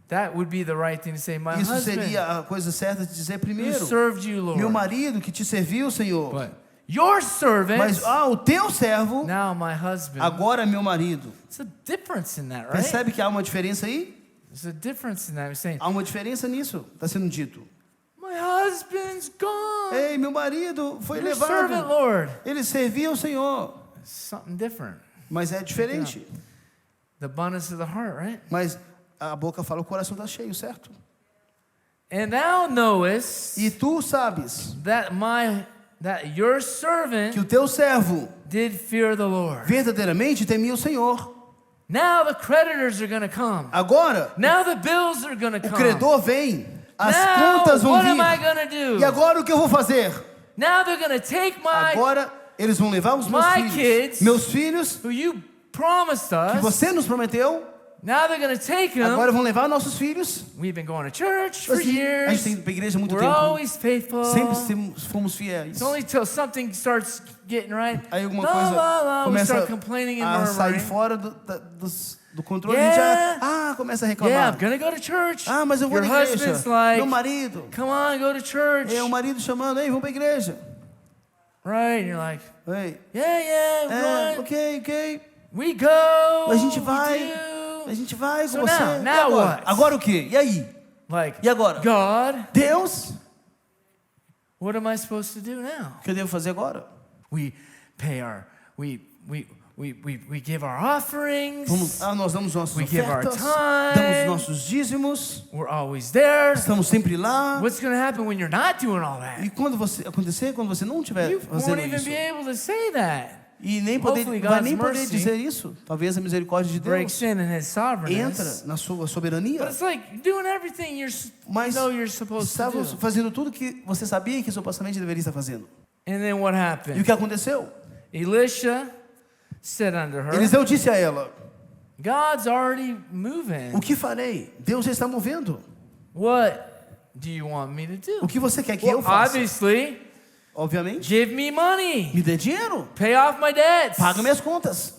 That would be the right thing to say. My Isso husband seria a coisa certa de dizer who primeiro. served you, Meu Lord. marido que te serviu, Senhor. But your servant, Mas, o teu servo, now my husband. agora é meu marido. There's a difference in that, right? Percebe que há uma diferença aí? There's a difference in that. I'm saying, Há uma diferença nisso. Está sendo dito. my husband's gone. Ei, meu marido foi Your servant, levado. Lord. Ele servia ao Senhor. Something different. Mas é diferente. The abundance of the heart, right? Mas a boca fala, o coração está cheio, certo? And thou knowest E tu sabes that your que servant o teu servo did fear the Lord. verdadeiramente temia o Senhor. Now the creditors are going to come. Agora, Now the bills are going to o come. credor vem, as Now contas vão what am I vir. going to do? E agora o que eu vou fazer? Now they're going to take Agora eles vão levar os meus my filhos. kids, Meus filhos who you promised que us. você nos prometeu, Now they're going to take them. agora vão levar nossos filhos. We've been going to church for Assim, a gente years. tem ido para a igreja há muito We're tempo. always faithful. Sempre fomos fiéis. It's only till something starts getting right. Aí alguma La, coisa la, la, we começa start complaining and a sair murmuring. fora do controle. Yeah. A gente começa a Yeah, reclamar. I'm gonna go to church. Mas eu vou Your na igreja. husband's like, Meu marido. come on, go to church. É o marido chamando, ei, vamos para a igreja. Right? And you're like, Ei, yeah, we're going. ok. We go. A gente we vai. do. A gente vai So com você. now E agora? what? Agora o quê? E aí? Like, E agora? God, Deus, what am I supposed to do now? o que eu devo fazer agora? We pay we give our offerings. Nós damos nossas We give our ofertas, time. damos nossos dízimos, We're always there. estamos sempre lá. What's going to happen when you're not doing all that? E quando você não estiver You fazendo won't even isso, be able to say that. e nem Hopefully vai God's nem poder mercy dizer isso, talvez a misericórdia de Breaks Deus in His sovereignness. entra na sua soberania, But it's like doing everything you mas know you're supposed to estava do. fazendo tudo que você sabia que supostamente deveria estar fazendo. And then what E o happened? que aconteceu? Elisha said unto her, Eliseu disse a ela: God's already moving. o que farei? Deus já está movendo. What do you want me to O do? que você quer que Well, eu faça? obviously, Obviamente, give me money. me dê dinheiro, Pay off my debts. paga minhas contas.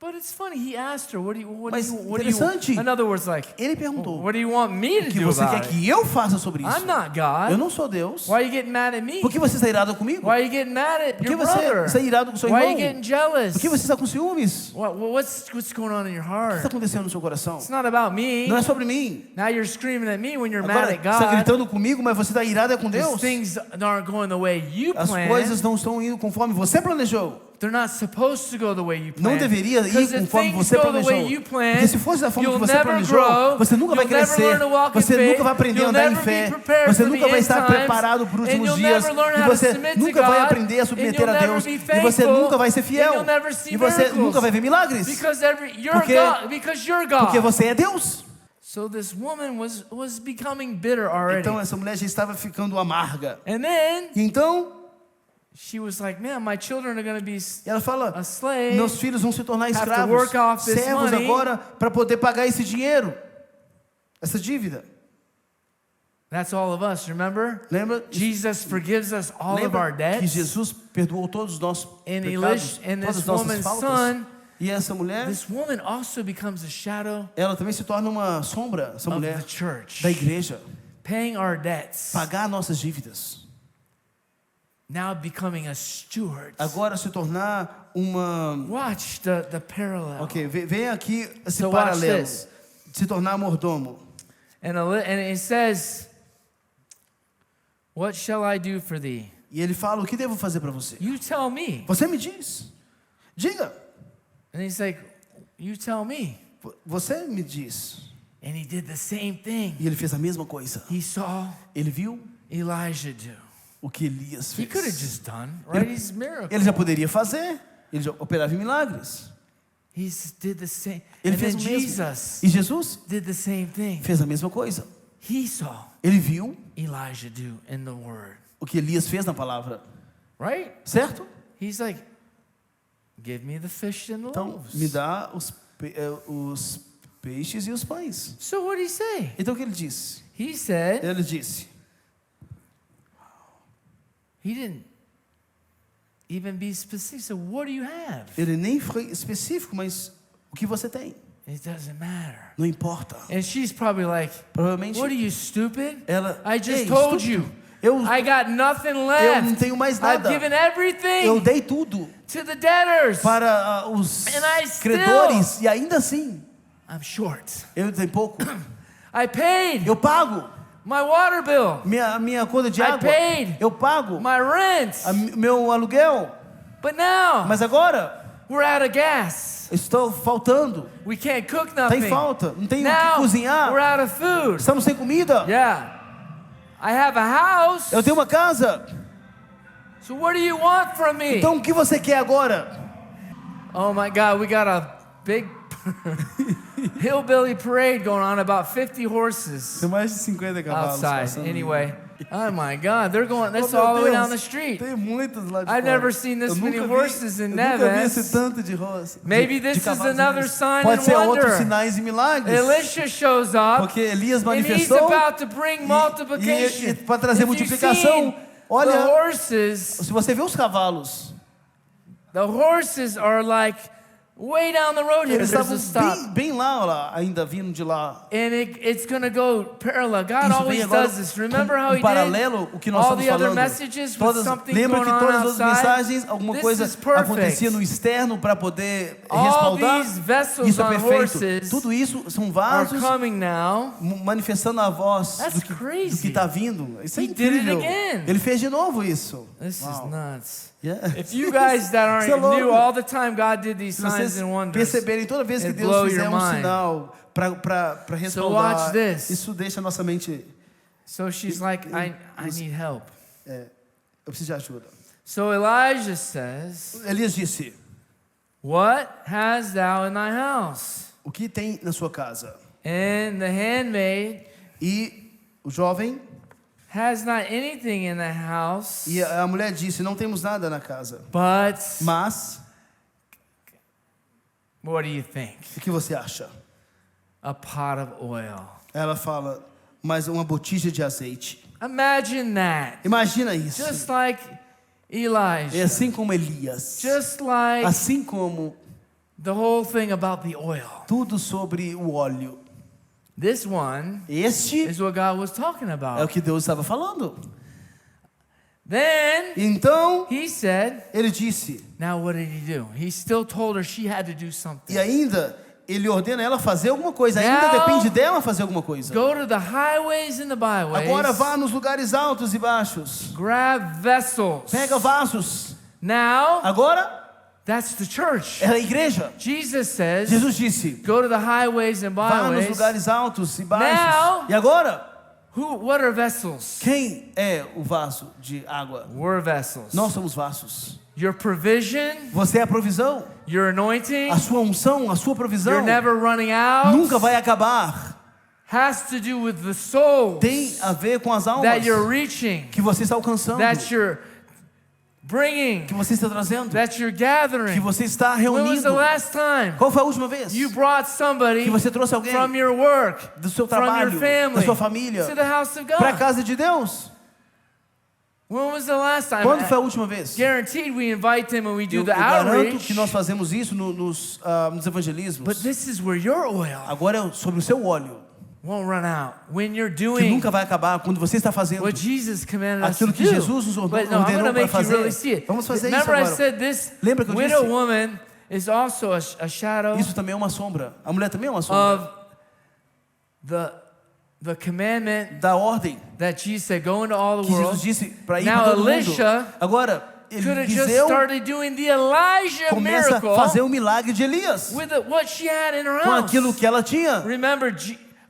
But it's funny. He asked her, what do you interessante. in other words, like, Ele perguntou: what do you want me to o que do você quer about it? que eu faça sobre isso? I'm not God. Eu não sou Deus. Why are you getting mad at me? Por que você está irado comigo? Why are you getting mad at Por que your você brother? está irado com seu Why are you irmão? getting jealous? Por que você está com ciúmes? O What's going on in your que heart? está acontecendo no seu coração? It's not about me. Não é sobre mim. Now you're screaming at me when you're Agora, mad at você está God. gritando comigo, mas você está irado é com Because Deus. things aren't going the way you As planned. coisas não estão indo conforme você planejou. They're not supposed to go the way you Não planned. deveria ir Because if conforme things você go the planejou. way you planned, Porque se fosse da forma que you'll você never planejou, grow, você nunca vai you'll never crescer, learn to walk in você faith, nunca vai aprender a you'll andar em never fé, be prepared você for nunca the vai end estar times, preparado para os and últimos you'll dias, never learn e how to você submit to nunca vai God, aprender a and submeter you'll a never Deus, be e você faithful, nunca vai ser and fiel, you'll never see e você miracles. nunca vai ver milagres, Because you're Porque- God. Because you're God. porque você é Deus. So this woman was becoming bitter already. Então essa mulher já estava ficando amarga. And then E então, she was like, man, my children are going to be ela fala: a slave. meus filhos vão se tornar Have to escravos, work off this servos money. agora para poder pagar esse dinheiro, essa dívida. That's all of us, remember? Lembra? Jesus forgives us all of our Lembra que debts. Jesus perdoou todos os nossos And pecados, and todas this as nossas woman's faltas? son, E essa mulher, this woman also becomes a shadow ela também se torna uma sombra, essa of mulher, the church, da igreja. paying our debts, Pagar nossas dívidas. now becoming a steward. Agora se tornar uma... Watch the parallel. Ok, vem aqui esse So watch paralelo. this. Se tornar mordomo. And it says, what shall I do for thee? E ele fala: o que devo fazer para você? You tell me. Você me diz. Diga. And he's like, you tell me. Você me diz. And he did the same thing. E ele fez a mesma coisa. He saw Ele viu Elijah do. o que Elias He could have fez. just done, right? He's miracle. Ele já poderia fazer. Ele já operava em milagres. He did the same. Ele And fez then o mesmo. Jesus E Jesus did the same thing. fez a mesma coisa. He saw Ele viu Elijah do in the word, o que Elias fez na palavra. right? Certo? He's like, give me the fish and the Então, loaves. me dá os peixes e os pães. So what did he say? Então o que ele disse? He said, Ele disse: he didn't even be specific. So what do you have? ele nem foi específico, mas o que você tem? It doesn't matter. Não importa. And she's probably like, Provavelmente what are you, stupid? ela... I just Ei, told estúpido, you. Eu I got nothing não left. tenho mais I've nada. given Eu everything dei tudo to the debtors. para os And I still- credores e ainda assim I'm short. eu tenho pouco. I paid Eu pago my water bill, minha conta de I água. paid Eu pago my rent. meu aluguel. But now Mas agora we're out of gas. estou faltando. We can't cook Tem nothing. falta. Não tenho o que Now we're cozinhar. out of food. Estamos sem comida. Yeah. I have a house. Eu tenho uma casa. So what do you want from me? Então o que você quer agora? Oh my God, we got a big hillbilly parade going on, about 50 horses Tem mais de 50 cavalos outside. passando. Anyway, oh my God, they're going, that's Oh, meu all the way Deus, down the street. Tem muitos lá de I've fora. never seen this Eu many nunca horses in eu nunca vi Neves. esse tanto de horses. Maybe de this is cavalos another neves. sign Pode and ser outros wonder. sinais e milagres. Elisha shows up, Porque Elias and he's manifestou about to bring multiplication. e para trazer If you've multiplicação, seen olha, the horses, se você vê os cavalos, the horses are like way down the road here. eles There's estavam a stop. bem lá, ainda vindo de lá. And it's going to go parallel. God Isso always vem agora does this. Remember how he paralelo did o que nós all estamos the other falando. messages with something Lembra going que on todas as outras outside? mensagens, alguma This coisa is perfect. acontecia no externo para poder All respaldar. these vessels Isso é on perfeito. horses Tudo isso são are vasos coming now. manifestando a voz That's do que crazy. está vindo. Isso é He did it incrível. again. Ele fez de novo isso. This is Wow. nuts. Yeah. If you guys that Isso é aren't louco. new, all the time God did these Se signs vocês and wonders. perceberem, toda vez que It Deus blow fizer your um mind. sinal para watch respaldar, this. isso deixa a nossa mente... So she's like, I need help. Eu preciso de ajuda. So Elijah says, Elias disse: what hast thou in thy house? o que tem na sua casa? And the handmaid E o jovem has not anything in the house, e a mulher disse: não temos nada na casa. but Mas, what do you think? o que você acha? A pot of oil. Ela fala: mas uma botija de azeite. Imagine that. Imagina isso. Just like É Elijah. assim como Elias. Just like Assim como The whole thing about the oil. Tudo sobre o óleo. This one Este is what God was talking é o about. que Deus estava falando. Then Então, he said, ele disse, now what did he do? He still told her she had to do something. e ainda ele ordena ela fazer alguma coisa. Ainda Now, depende dela fazer alguma coisa. Go to the highways and the byways. Agora vá nos lugares altos e baixos. Grab vessels. Pega vasos. Now, Agora that's the church. é a igreja. Jesus says, Jesus disse, go to the highways and vá nos byways. lugares altos e baixos. Now, E agora, what are vessels? quem é o vaso de água? We're vessels. Nós somos vasos. Your provision, Você é a provisão. your anointing, A sua unção, a sua provisão you're never running out, nunca vai acabar. has to do with the souls Tem a ver com as almas that you're reaching, que você está alcançando, that you're bringing, que você está trazendo, that you're que gathering. você está When was the reunindo. last time Qual foi a última vez you brought somebody que você trouxe alguém from your work, do seu from your trabalho, da family, sua família, to the house of para a God? casa de Deus? When was the last time? Quando foi a última vez? Guaranteed we invite them and we do Eu the garanto outreach. que nós fazemos isso nos evangelismos. But this is where your oil Agora é sobre o seu óleo, won't run out. When you're que doing nunca vai acabar quando você está fazendo what Jesus commanded us to aquilo que do. Jesus nos But no, I'm ordenou going to para make you really fazer. see it. Vamos fazer isso Remember I agora. said this Lembra que eu widow disse? woman is also a shadow Isso também é uma sombra. A mulher também é uma sombra of the commandment da ordem that Jesus said, go into all the que Jesus world. disse para ir Now para todo mundo. Elisha Agora, could have just Eliseu started doing the Elijah começa miracle a fazer o milagre de Elias with what she had in her com house. aquilo que ela tinha. Remember,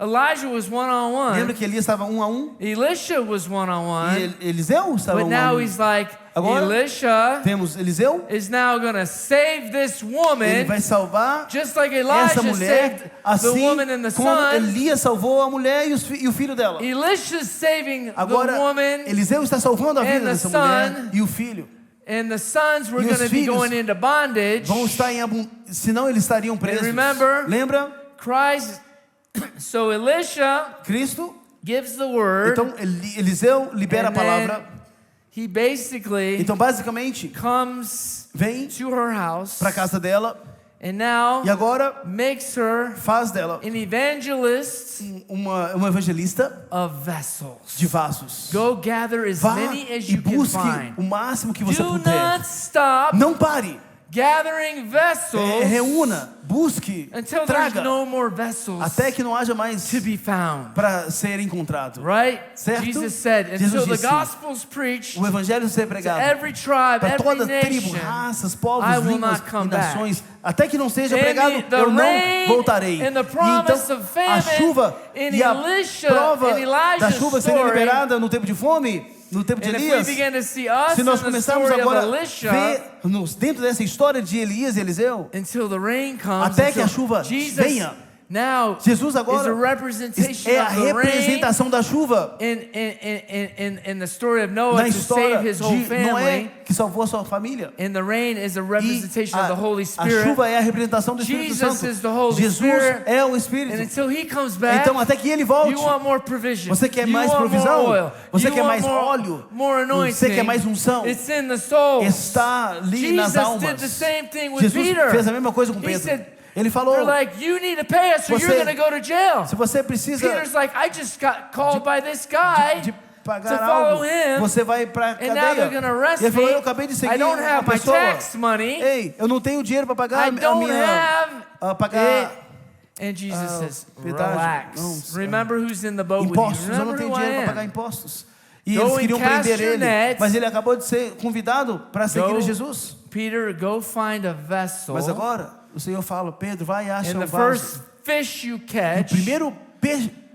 Elijah was Lembra one-on-one. que Elias estava 1 a 1 Elisha was e one-on-one. Eliseu estava But 1 a now 1. he's like, Agora, Elisha Temos Eliseu, is now going to save this ele woman vai salvar just like essa Elijah mulher, saved the assim woman and the como son. Elias salvou a mulher e o filho dela. Elisha's saving Agora, the woman, Eliseu está salvando a and vida the dessa mulher son, e o filho. and the sons were E os going to be filhos going into bondage. Vão estar senão eles estariam presos. remember, Lembra? Christ, so Elisha Cristo. gives the word, Então Eliseu libera a and then palavra. he basically Então basicamente comes vem to her house para a casa dela and now e agora makes her faz dela an evangelist uma evangelista of vessels. de vasos. Go gather as Vá many as e you can busque find. o máximo que você Do puder. not stop Não pare. gathering vessels Reúna, busque, until there's traga, no more vessels até que não haja mais to be found. para ser encontrado. Right? Certo? Jesus said, Jesus until the disse, gospel's preached O evangelho ser to pregado every tribe, para every toda tribo, nation, raças, povos, I will línguas not come e nações, até que não seja And pregado, the eu não rain voltarei. and the E promise então of a famine chuva in e a Elisha prova and Elijah's da chuva seria story, liberada no tempo de fome, no tempo de and if we Elias. begin to see us Se in nós the começarmos story agora of a Elisha, ver dentro dessa história de Elias e Eliseu, until the rain comes, até que a until chuva Jesus venha. now Jesus is a agora representation é a of the rain representação da chuva in the story of Noah na to história save his whole de family. Noé que salvou a sua família. And the rain is a E representation of the Holy a Spirit. chuva é a representação do Espírito Jesus Santo. is the Holy Jesus Spirit. é o And Espírito. until he comes back, Então até que ele volte, you want more provision. você quer You mais want provisão? more oil. Você You quer want mais óleo? more anointing. Você quer mais unção? It's in the soul. Está ali nas Jesus almas. did the same thing with Jesus Peter. fez a mesma coisa com He Pedro. said, Ele falou, they're like, you need to pay us or Você- you're going to go to jail. se você precisa Peter's like, I just got called by this guy de to pagar follow algo, him. você vai para a And now they're cadeia. going to arrest E ele falou, me. eu acabei de I seguir don't uma have my pessoa. tax money. Ei, eu não tenho dinheiro para pagar I a don't minha have pagar it. And Jesus says, pedágio. relax. Não, Remember who's in the boat impostos. with you. Eu não Remember tenho who I dinheiro para pagar am. impostos. E Go eles and queriam cast prender your ele, nets. mas ele acabou de ser convidado para seguir Go. Jesus. Peter, go find a vessel. Mas agora o Senhor fala, Pedro, vai e acha And um the vaso. first fish you O catch, primeiro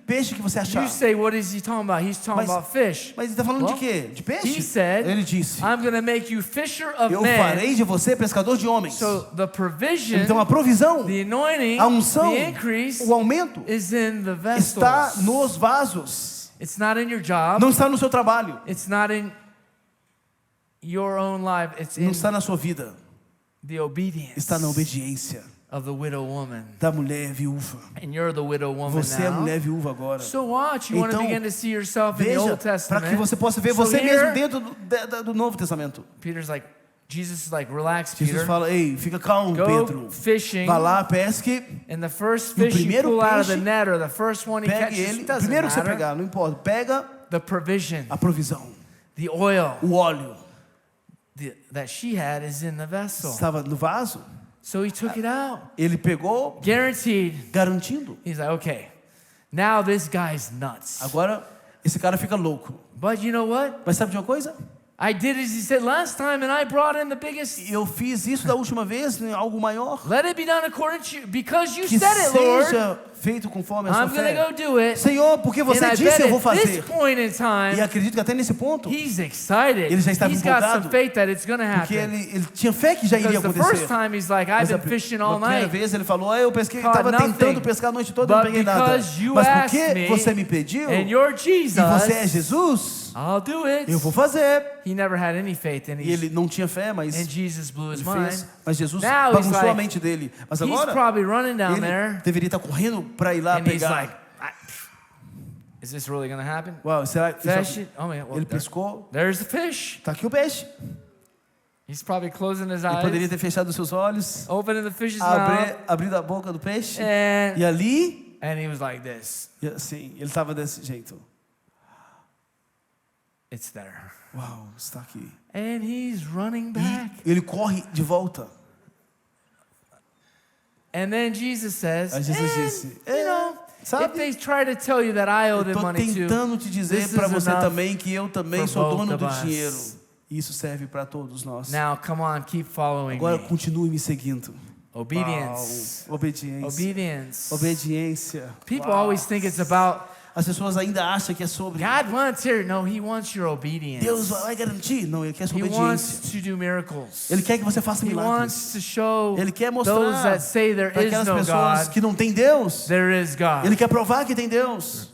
peixe que você achar. you say, what is he talking about? He's talking Mas- about fish. Mas ele está falando Well, de quê? De peixe? He said, Ele disse, I'm going to make you fisher of eu men. farei de você pescador de homens. So the provision, Então a provisão, the anointing, a unção, the increase o aumento is in the vessels. está nos vasos. It's not in your job. Não está no seu trabalho. It's not in your own life. It's Não in está na sua vida. the obedience Está na obediência of the widow woman. da mulher viúva. And you're the widow woman Você é a now. mulher viúva agora. So watch. You want to Então, begin to see yourself in the Veja, Old para Testament. que você possa ver So você here, mesmo dentro do Novo Testamento. Peter's like, Jesus is like, relax, Jesus Peter. fala, ei, fica calmo, Go Pedro. fishing. Vá lá, pesque, And the first E o fish you primeiro pull out of the peixe, net or the first one he pegue catches, ele. it O doesn't primeiro que você matter. pegar, não importa. Pega The provision, a provisão. the oil O óleo that she had is in the vessel. estava no vaso. So he took it out. Ele pegou, Guaranteed. garantindo. He's like, okay, now this guy's nuts. Agora, esse cara fica louco. But you know what? Mas sabe de uma coisa? I did as he said last time, and I brought in the biggest. Eu fiz isso da última vez, em algo maior. Let it be done according to you, because you Que said it, Lord. seja feito conforme a sua I'm going fé. to go do it. Senhor, porque And você I disse, bet eu vou at this fazer. point in E time, acredito que até nesse ponto, he's excited. Ele já estava He's got some empolgado, faith that it's going to porque happen. ele tinha fé que já iria Because the first acontecer. time he's like, I've Mas been fishing all na primeira night. vez ele falou, eu pesquei, Caught estava nothing. tentando pescar a noite toda e não But peguei nada. because you Mas asked porque me, você me pediu, And you're e você é Jesus, Jesus, I'll do it. eu vou fazer. He never had any faith, and E ele não tinha fé, mas and Jesus blew his ele mind. fez. Mas Jesus Now he's bagunçou a like, mente dele. Mas He's agora, probably running down ele there, deveria estar correndo para ir lá and he's pegar. like, is this really going to happen? Uau, será que Fish it? Oh, man, well, ele pescou? there's the fish. Tá aqui o peixe. He's probably closing his Ele poderia eyes, ter fechado os seus olhos, opening the fish's mouth, abrindo a boca do peixe. and E ali, he was like this. e assim, ele estava desse jeito. It's there. Uau, está aqui. And he's running back. E ele corre de volta. And then Jesus says, Aí Jesus disse, you know, if sabe, they try to tell you that I owe them estou money too, tentando te dizer this para is você enough também que eu também for sou both dono do of us. dinheiro. Isso serve para todos nós. now come on, keep following Agora me. continue me seguindo. Obedience. Uau, obediência. Obedience. Obediência. People Uau. always think it's about As pessoas ainda acham que é sobre God wants here. No, He wants your obedience. Deus vai garantir. Não, ele quer sua He obediência. wants to do miracles. Ele quer que você faça He milagres. wants to show Ele quer those mostrar that say there para is aquelas no pessoas God, que não têm Deus. there is God. Ele quer provar que tem Deus.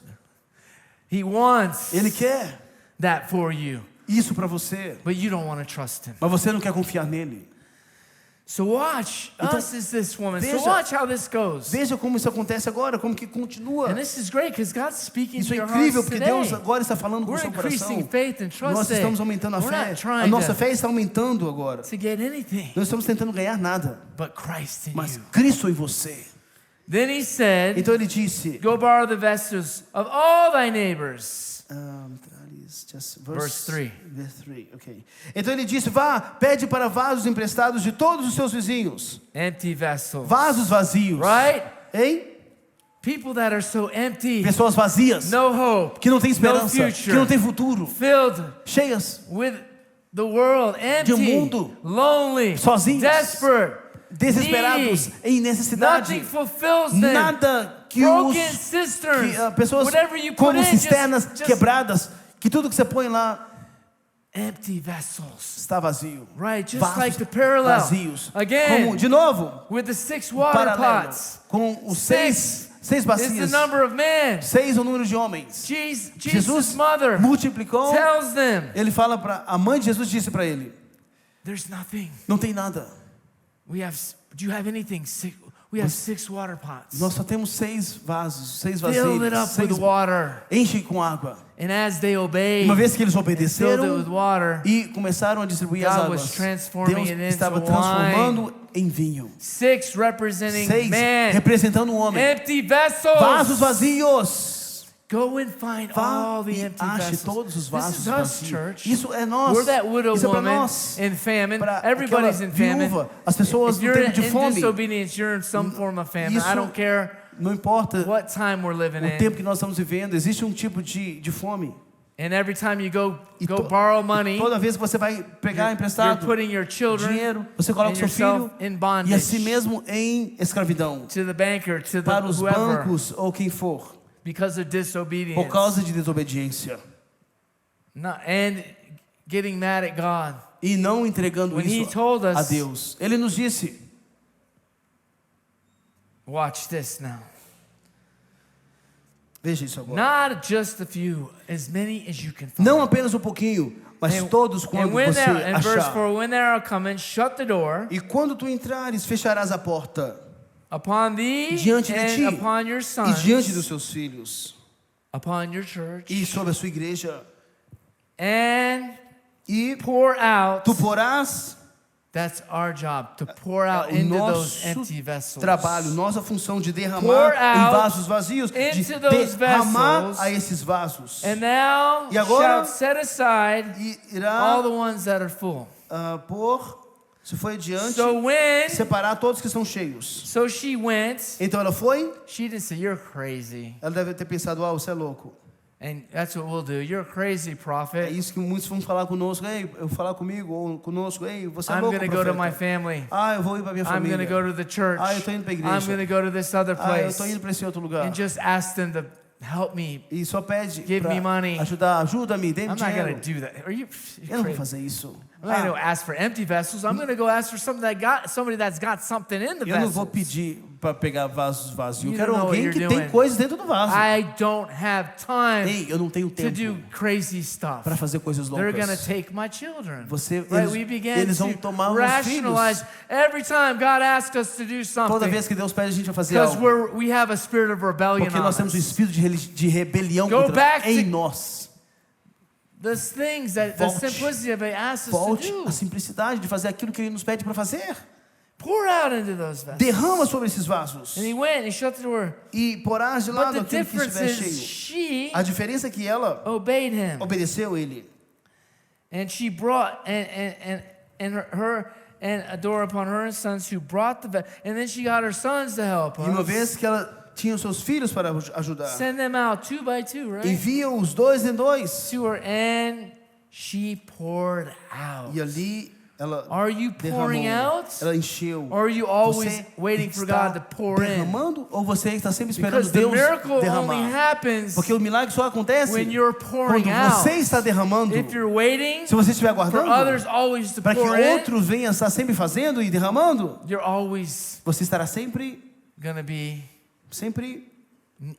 He wants Ele quer that for you, isso para você. but you don't want to trust Him. Mas você não quer confiar nele. So watch Então, us as this woman. So veja- watch how this goes. Veja como isso acontece agora, como que continua. And this is great because God's speaking Isso to é your incrível hearts porque today. Deus agora está falando com o We're seu coração. increasing faith and trust Nós today. estamos aumentando a We're fé. not A trying nossa to, fé está aumentando agora. to get anything, Nós estamos tentando ganhar nada, but Christ in mas you. Cristo em você. Then He said, Então ele disse, go borrow the vessels of all thy neighbors. that is just Verse 3. Verse 3, okay. Então ele disse, vá, pede para vasos emprestados de todos os seus vizinhos. Empty vessels. Vasos vazios. Right? Hein? People that are so empty, Pessoas vazias, no hope, que não têm no esperança, future, que não têm futuro, filled cheias, with the world, empty, mundo, lonely, sozinhos, desperate, desesperados, needy. em necessidade. Nothing fulfills them. Nada que Broken os cisterns, pessoas whatever you put como in, cisternas just quebradas, que tudo que você põe lá empty vessels. está vazio. Right, just Vasos like the parallel. vazios. Again, Como, de novo, with the 6 water paralelo, pots. com os Six seis is the bacias. number of men. 6 é o número de homens. Jesus' Jesus mother multiplicou. tells them, Ele fala para a mãe de Jesus disse para ele: there's nothing. não tem nada. Do you have anything? We have 6 water pots. Nós só temos 6 vasos, 6 Fill it vasilhas. up with water. Enche com água. And as they obeyed, Uma vez que eles filled it obedeceram with water, e começaram a distribuir as God was águas, transforming Deus it into estava transformando em vinho. 6 representing 6 man, representando o homem. empty vessels. Vasos vazios. Go and find Vá all the e empty ache vessels. todos os This vasos is us, vazios. church. Isso é nós. We're that widow Isso é para woman nós. in famine. Para Everybody's aquela in famine. viúva, as pessoas If no you're tempo de in fome. disobedience, you're in some form of famine. Isso I don't care não importa what time we're living o tempo in. que nós estamos vivendo, existe um tipo de fome. And every time you go E borrow money, toda vez que você vai pegar you're emprestado putting your children dinheiro, você coloca and seu filho yourself in e bondage a si mesmo em escravidão. to the banker, to the Para os whoever, bancos ou quem for, because of disobedience. por causa de desobediência. And getting mad at God. E não entregando When He isso told a us, Deus. Ele nos disse, watch this now. veja isso agora. Not just a few, as many as you can find. Não apenas um pouquinho, mas todos quando when você they're, in verse achar. 4, when they are coming, shut the door E quando tu entrares, fecharás a porta upon thee diante de and ti upon your e sons, diante dos seus filhos upon your church, e sobre a sua igreja. and E pour out tu porás That's our job, to pour out o into those nosso empty vessels. trabalho, nossa função de Pour derramar em out vasos vazios, de into those derramar vessels. a esses vasos. And now E agora- shalt set aside E all irá the ones that are full. se foi adiante, So when, separar todos que estão cheios. so she went, Então ela foi, she didn't say, you're crazy. ela deve ter pensado, você é louco. And that's what we'll do. You're crazy, É prophet. isso que muitos vão falar conosco, eu falar comigo, ou conosco, você é I'm louco, going to go to my profeta. family. Eu vou ir para minha I'm going to família. go to the church. Eu tô indo para a igreja. I'm going to go to this other Eu place. estou indo para esse outro lugar. And just ask them to help me. E só pede Give pra me money. ajuda-me, dê-me I'm not going dinheiro. to do that. Are you Eu não vou crazy? fazer isso. I'm not going to ask for empty vessels. I'm going to go ask for somebody that's got something in the Eu não vou vessels. pedir para pegar vasos vazios. Eu You quero don't know what alguém you're que tem doing. coisas dentro do vaso. I don't have time Ei, eu não tenho to do tempo crazy stuff. para fazer coisas They're going to loucas. take my children. Eles- We began eles vão to tomar os meus rationalize every time God asks us to do Toda something. vez que Deus pede a gente a fazer Because algo, we have a spirit of rebellion porque on nós temos um us. espírito de rebelião Go back em to- nós. Those things that the Volte. simplicity of it asks us to Volte do. à simplicidade de fazer aquilo que Ele nos pede para fazer. Pour out into those vessels. Derrama sobre esses vasos. And he went and he shut the door. E porás de But lado the aquilo que difference estiver is cheio. she A diferença é que ela obeyed him. obedeceu Ele. And she brought and her and a door upon her and sons who brought the and then she got her sons to help E uma us. vez que ela tinha os seus filhos para ajudar, Send them out 2 by 2, right? envia os dois em dois. To her, and she poured out. E ali ela Are you pouring derramou. out? Ela encheu. Or are you always Você waiting for está God to pour in? derramando ou você está sempre esperando Because the Deus miracle only derramar? happens Porque o milagre só acontece when you're pouring quando out. você está derramando. If you're waiting Se você estiver for aguardando others always to para que pour in, outros venham estar sempre fazendo e derramando, you're always você estará sempre gonna be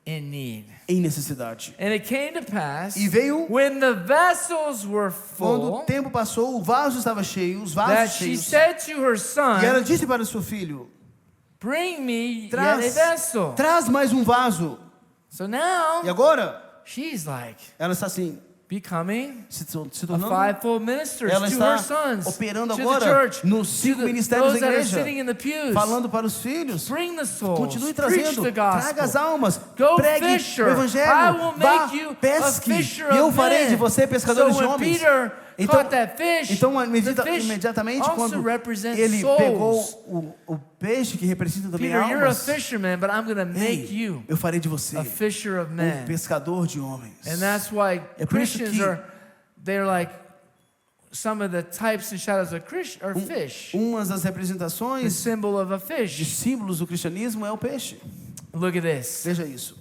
in need. em necessidade. And it came to pass E veio when the vessels were quando o full tempo passou, o vaso estava cheio, os that vasos she cheios. said to her E ela son, disse para o seu filho: "Bring me yet a Traz, vessel." traz mais um vaso. So now E agora, she's like ela está assim, becoming se a tornando. fivefold minister Ela to está her sons, operando to agora the church, nos to 5 the, ministérios those da that are igreja, sitting in the pews. falando para os filhos. Bring the souls, Continue preach trazendo, the traga as gospel. almas, Go pregue fisher. o I evangelho, will vá, make you a pesque, fisher e eu of farei de men. você pescadores So de when homens. Peter Então, caught that fish, então the fish imediatamente also quando represents ele souls. pegou o peixe que representa também Peter, you're a almas, fisherman, but I'm going to make ei, you eu farei de você a fisher of men. pescador de homens. And that's why É por isso Christians que they're like some of the types and shadows of fish. Uma das The representações symbol of a de fish. símbolos do cristianismo é o peixe. Look at this. Veja isso.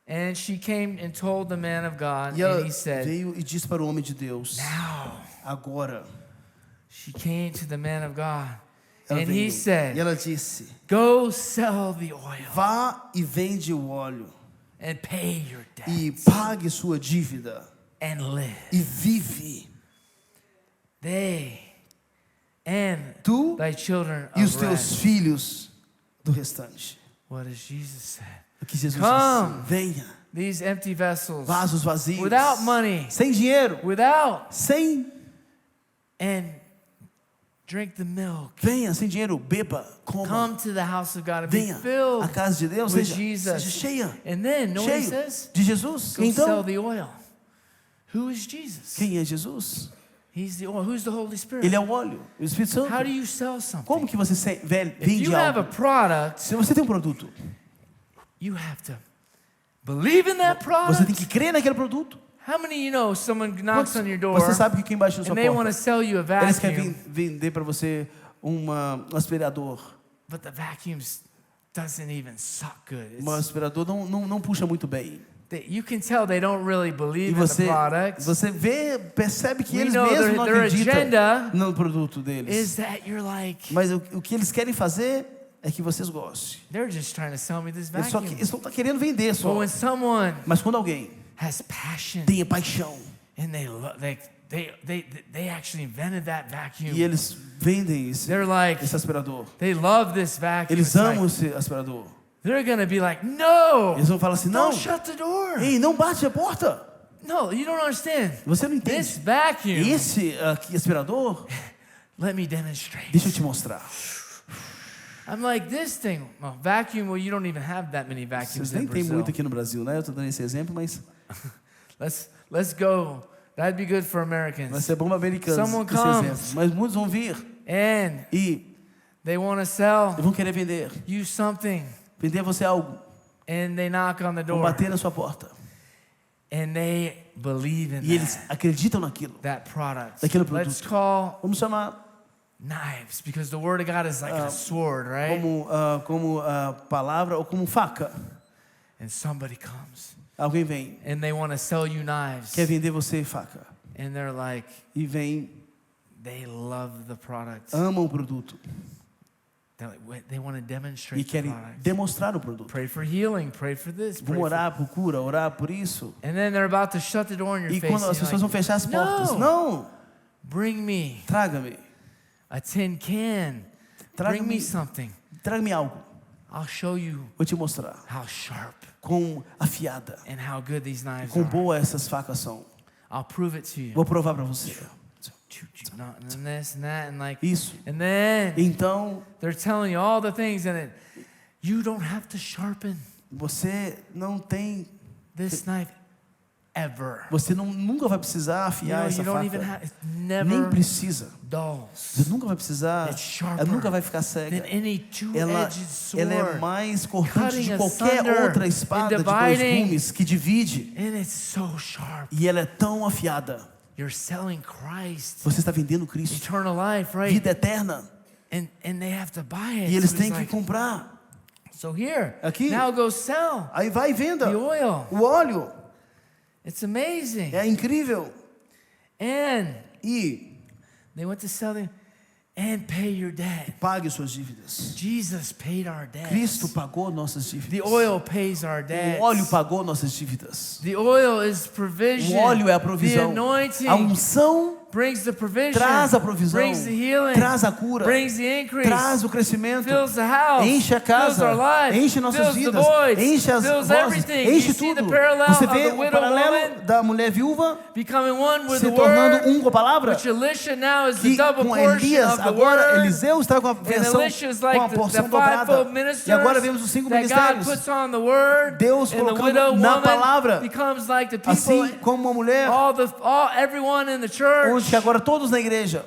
And she came and told the man of God, E ela and he said, veio e disse para o homem de Deus: now agora. she came to the man of God, Ela and veio, he said, e ela disse: go sell the oil vá e vende o óleo and pay your e debts pague sua dívida and live. e vive. They and Tu thy children e os of teus rest. filhos do restante. What does Jesus say? O que Jesus Come. disse: venha, These empty vessels, vasos vazios, without money, sem dinheiro, without, sem, and drink the milk. venha, sem dinheiro, beba, coma, Come to the house of God and be venha filled à casa de Deus, with seja Jesus. cheia, And then, know what he cheio says? de Jesus. Go sell Então, the oil. Who is Jesus? quem é Jesus? He's the oil. Who's the Holy Spirit? Ele é o óleo, o Espírito Santo. How do you sell something? Como que você If you vende have a algo? product, Se você tem um produto, you have to believe in that você tem product. que crer naquele produto. How many of you know someone knocks on your door Você sabe que quem bate na sua and they want to porta, sell you a eles querem vacuum, vender para você um aspirador. but the vacuum doesn't even suck good. Um aspirador não puxa muito bem. You can tell they don't really E believe in the product. você percebe que We eles know mesmos não their acreditam agenda no produto deles. is that you're like, Mas o que eles querem fazer é que vocês gostem. they're just trying to sell me this Eles só vacuum. eles não estão querendo vender But só. when someone Mas quando alguém has passion tem paixão and they actually invented that vacuum, e eles vendem they're like, esse aspirador, they love this vacuum. eles It's like, amam esse aspirador. they're gonna be like, no, Eles vão falar assim: não, don't shut the door. ei, não bate a porta. No, you don't understand. Você não This entende. vacuum, Esse aqui, aspirador, let me demonstrate. deixa eu te mostrar. I'm like, this thing, well, vacuum, well, you don't even have that many vacuums Vocês nem in tem Brazil. muito aqui no Brasil, né? Eu estou dando esse exemplo, mas Let's go. That'd be good for vai Americans. ser bom para americanos Someone esse comes. exemplo. Mas muitos vão vir And e they want to sell vão querer vender. you something. Vender você algo. And they knock on the Vão door. bater na sua porta. And they believe in E eles that, acreditam naquilo. that product. Daquele Let's produto. call Vamos chamar knives, because the word of God is like a sword, right? como palavra ou como faca. And somebody comes Alguém vem, and they want to sell you knives. quer vender você faca. And they're like, E vem, they love the product. amam o produto. They're like, they want to E demonstrate the querem product. demonstrar o produto. Pray for healing, pray for this, pray Vamos for... orar por cura, orar por isso. And then they're about to shut the door in your E face. quando and as you're pessoas vão like, fechar as portas. no, Não, bring me traga-me. a tin can. Bring me Traga-me something. traga-me algo. I'll show you Vou te mostrar. how sharp Com afiada. and how good these knives Quão are. boa essas facas são. I'll prove it to you. Vou provar para você. And this and that and like, Isso. and then Então, they're telling you all the things in it. You don't have to sharpen você não tem, this knife ever. você nunca vai precisar afiar essa you don't even faca. have. It Nem never precisa. dulls. Você nunca vai precisar. It's sharper Ela nunca vai ficar cega. than any Ela, two-edged sword. ela é mais cortante de cutting qualquer asunder outra and espada de dois dividing. gumes que divide. And it's so sharp. E ela é tão afiada. You're selling Christ, Você está vendendo Cristo. eternal life, right? Vida eterna. And they have to buy it. E eles So têm it's que like, comprar. so here, Aqui. now go sell Aí vai e venda. the oil. O óleo. It's amazing. É incrível. And E they went to sell them and pay your debt. pague suas dívidas. Jesus paid our debt. Cristo pagou nossas dívidas. The oil pays our debt. O óleo pagou nossas dívidas. The oil is provision. O óleo é a The provisão. anointing A unção brings the provision. traz a provisão. Brings the healing. Traz a cura. Brings the increase. Traz o crescimento. Fills the house. Enche a Fills casa. our lives. Enche nossas fills vidas. the voids. Enche as fills vozes. everything. Enche You see the tudo. parallel Você of vê the o widow paralelo woman da mulher viúva becoming one with se the tornando word. com a palavra. Which Elisha now is the Que double com portion Elias, of the agora word. Eliseu está com a versão, Elisha is com like a the porção fivefold dobrada. ministers E agora vemos os 5 that God ministérios. puts on the word. Deus and the colocando widow na woman palavra. becomes like the people, Assim como uma mulher, everyone in the church onde que agora todos na igreja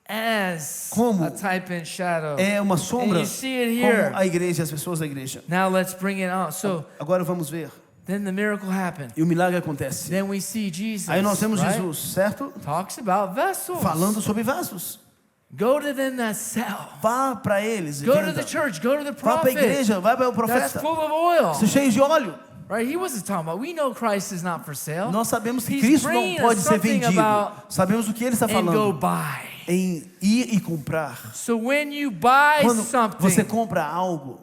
as Como? a type and shadow. é uma sombra, And you see it here. como a igreja, as pessoas da igreja. Now let's bring it on. So Agora vamos ver. then the miracle happened. E o milagre acontece. Then we see Jesus. Aí nós temos right? Jesus, certo? Talks about vessels. Falando sobre vasos. Go to them that sell. Vá para eles e Go to venda. the church. Go to the Vá para a prophet. igreja, vai para o That's profeta. full of oil. Estão cheios de óleo. Right? He wasn't talking about. We know Christ is not for sale. Nós sabemos que He's Cristo não bringing us pode ser something vendido. about Sabemos o que ele está and go falando. buy. Em ir e comprar. So when you buy Quando something, você compra algo,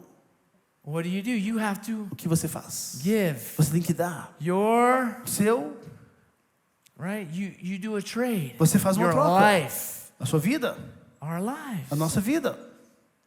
what do? You have to o que você faz? give Você tem que dar. your Seu, right. You do a trade. você faz uma Your troca. life, A sua vida, our lives. a nossa vida.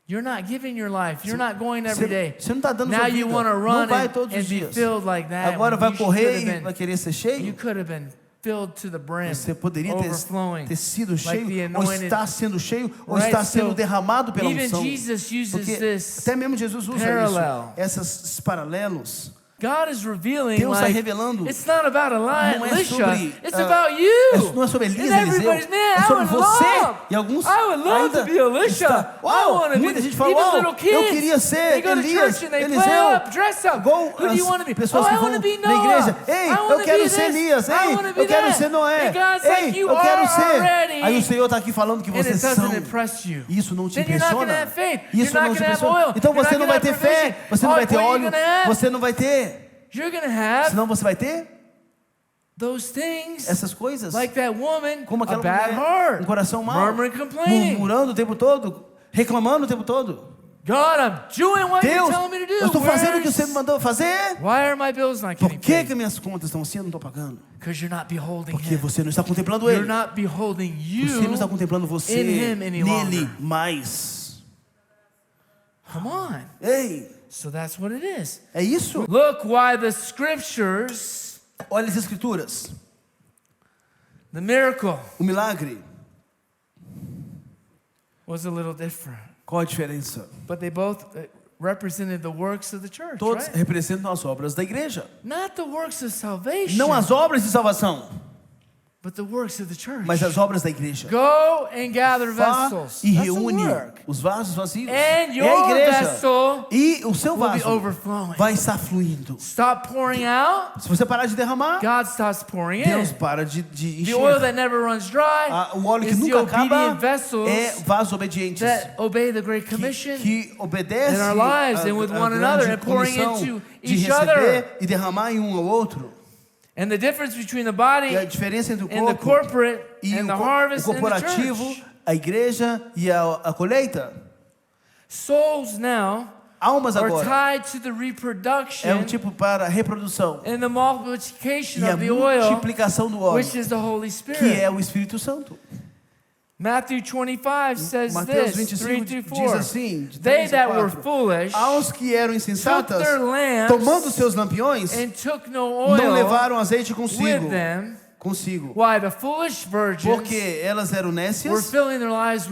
You're not giving your life. You're not going every day. Você não está dando Now sua you vida. want to Não run vai and todos os be dias. filled like that. Agora when vai you correr should e have vai been- querer ser You cheio. could have been filled to the brim, Você poderia overflowing. ter sido like cheio, the ou anointed- está sendo cheio, ou Right? está sendo So, derramado pela even unção. Jesus uses Porque this até mesmo Jesus usa parallel. isso. Esses paralelos. God is revealing, Deus está like, revelando. it's not about Não é Elisha, sobre, it's about you. Não é sobre Elias And e Eliseu. everybody's, man, É I sobre would você. love, E alguns I would love ainda to be Elisha. está- I want to muita be, gente fala, even "Uau, little kids, eu queria ser they go to Elias, church and they Eliseu." play up, dress up. Igual Who do you as want to be? pessoas Oh, que I vão want to be na Noah. igreja. Ei, I eu want to quero be ser this. Elias. I Ei, want to be eu quero that. ser Noé. And God's Ei, like, you eu quero are ser. already. Aí o Senhor está aqui falando que And it vocês doesn't são. impress you. Isso não te Then you're not impressiona. gonna have faith. Isso You're not não te gonna have impressiona. oil. Então You're você not não gonna vai have ter fé, provision. você não vai ter What are you óleo, gonna have? você não vai ter. You're going to have Senão você vai ter those things essas coisas. like that woman, Como a aquela bad mulher, heart, um coração mau, murmuring, complaining. murmurando o tempo todo, reclamando o tempo todo. God, I'm doing what you're Deus, telling me to do. eu estou fazendo o que você me Where's- mandou fazer. Why are my bills not Por getting que paid? que minhas contas estão assim e eu não estou pagando? Because you're not beholding Porque Him. você não está contemplando You're Ele. not beholding Você não está you. contemplando você in Him any nele longer. mais. Come on. Ei, So that's what it is. é isso? Look why the scriptures Olha as escrituras. The miracle O milagre, was a little different. qual a diferença? But they both represented the works of the church, Todos right? representam as obras da igreja. Not the works of salvation, Não as obras de salvação, but the works of the church. mas as obras da igreja. Go and gather Vá vessels. e That's the reúne work. os vasos vazios. And É a your igreja. vessel E o seu will be vaso overflowing. vai estar fluindo. Stop pouring out, Se você parar de derramar, God stops pouring Deus in. para de The oil encher. that never runs dry O óleo que is the nunca acaba obedient vessels é vasos obedientes that obey the Great Commission que obedece in our lives and with one another grande and pouring comissão into de each receber other. e derramar em um ao outro. And the difference between the body E a diferença entre o and the corpo corporate e and o the harvest and the corporativo, church. a igreja e a colheita. Souls now Almas are agora tied to the é um reproduction tipo para a reprodução and the multiplication e a of the oil, multiplicação do óleo, which is the Holy que é Spirit. o Espírito Santo. Matthew 25 says Mateus this, 3 25 through diz 4. assim, de They 3 a that were 4. foolish Aos que eram took insensatas, their tomando lamps seus lampiões, and took no não oil levaram azeite with consigo. them. Consigo. Why? The foolish virgins Porque elas eram were nécias, filling their lives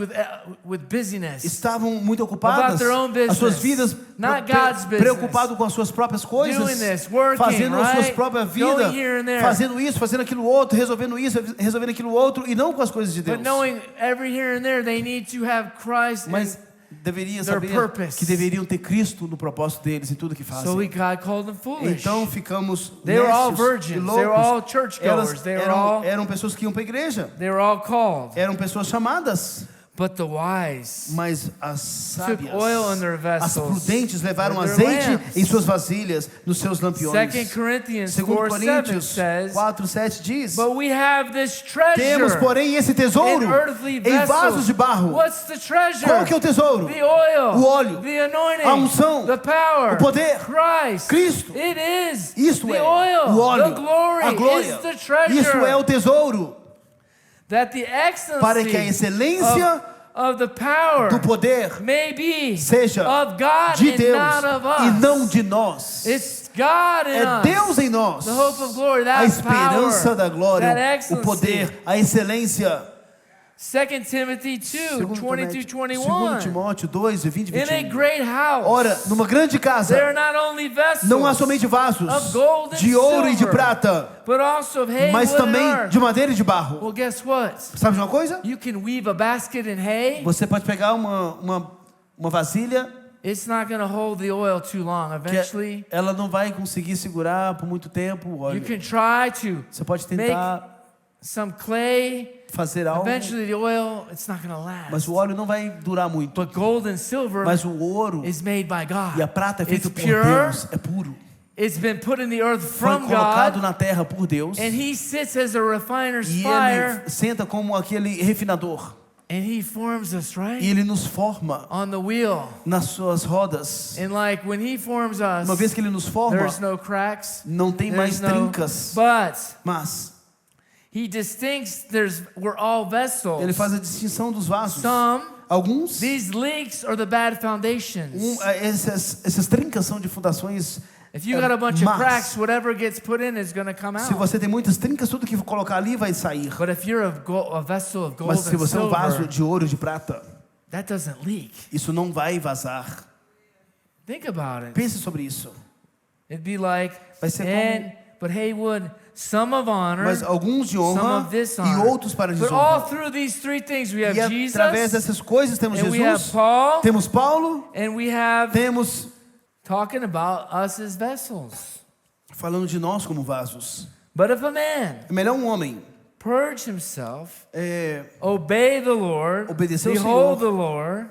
with busyness. estavam muito About ocupadas, their own as suas business, vidas, not God's business. preocupado com as suas próprias coisas, Doing this, working, fazendo as suas right? próprias Going vidas, here and there. fazendo isso, fazendo aquilo outro, resolvendo isso, resolvendo aquilo outro, e não com as coisas de Deus. But knowing every here and there they need to have Christ Mas and deveria their saber purpose. que deveriam ter Cristo no propósito deles em tudo que fazem. so God called them foolish. Então ficamos They were all nécios e virgins. loucos. They were all churchgoers. Elas They were all eram pessoas que iam para a igreja, they were all called. eram pessoas chamadas, But the wise mas as took sábias, oil in their as vessels. prudentes levaram or their azeite lamps. em suas vasilhas, nos seus lampiões. 2 Corinthians 2 4:7 Coríntios says, 4:7 diz: but we have this temos, treasure porém, esse tesouro in earthly em vessels. vasos de barro. What's the treasure? Qual que é o tesouro? The oil, O óleo, the anointing, a unção, the power, o poder, Christ. Cristo. It is Isto the é oil, o óleo, the glory, a glória. is the treasure. Isso é o tesouro, That the para que a excellency excelência of the power do poder may be seja of God de and Deus not of us. e não de nós. It's God in É us. Deus em nós, The hope of glory, a that esperança power, da glória, that o excellency. poder, a excelência. 2 Timothy 2, 20 through 21. 2 Timóteo 2, 20 e In a 21. great house, Ora, numa grande casa, there are not only vessels, não há somente vasos of gold and de ouro e de silver, prata, but also of hay, mas wood, and também earth. de madeira e de barro. Well, guess what? Sabe de uma coisa? You can weave a basket in hay. Você pode pegar uma vasilha It's not going to hold the oil too long. que Eventually, ela não vai conseguir segurar por muito tempo o you óleo. can try to Você pode make tentar some clay. fazer algo, Eventually, the oil, it's not going to last. mas o óleo não vai durar muito. But gold and silver Mas o ouro is made by God. e a prata é It's feito por pure. Deus, é puro. It's been put in the earth Foi from colocado God. na terra por Deus And he sits as a refiner's e fire. ele senta como aquele refinador And he forms us, e right? ele nos forma On the wheel. nas suas rodas. And like when he forms Uma us, vez que ele nos forma, there's no cracks. não tem mais There's no, trincas, but mas he distincts, we're all vessels. ele faz a distinção dos vasos. Some, Alguns, these leaks are the bad foundations. essas trincas são de fundações If you got a bunch of más. cracks, whatever gets put in is going to come Se out. você tem muitas trincas, tudo que colocar ali vai sair. But if you're a vessel of gold Mas se and você é um vaso silver, de ouro e de prata, that doesn't leak. isso não vai vazar. Think about it. Pense sobre isso. It'd be like, Vai ser but Haywood, some of honor, Mas alguns de some honra of this e honor. outros para But all desonra. through these three things, we have E através Jesus, dessas coisas temos and we have Jesus, Paul, temos Paulo, and we have temos talking about us as vessels. falando de nós como vasos. But if a man É melhor um homem purge himself, é, obey the Lord, Obedecer ao behold Senhor. the Lord,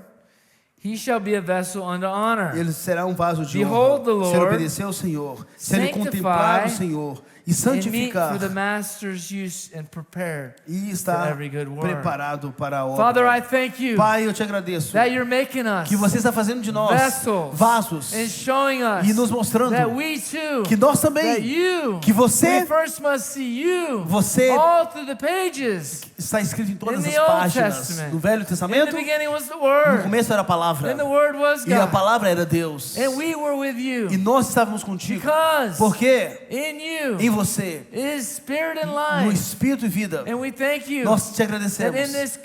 he shall be a vessel unto honor. ele será um vaso de Behold the honra. Se ele Lord, obedecer ao Senhor, se ele sanctify contemplar o Senhor e And meet santificar for the master's use and prepare. e for estar every good work. preparado para a obra. Father, I thank you Pai, eu te agradeço that you're making us que você está fazendo de nós vessels vasos and showing us e nos mostrando that we too, que nós that também, you, que você we first must see you Você all through the pages. está escrito em todas In as the Old páginas. Testament. No Velho In the Testamento, beginning was the no Word, começo era a palavra and the Word was e a God, palavra era Deus. and we were with you E nós estávamos contigo. because Porque in you em você, is spirit and no life. Espírito e vida. And we thank you Nós te that agradecemos in this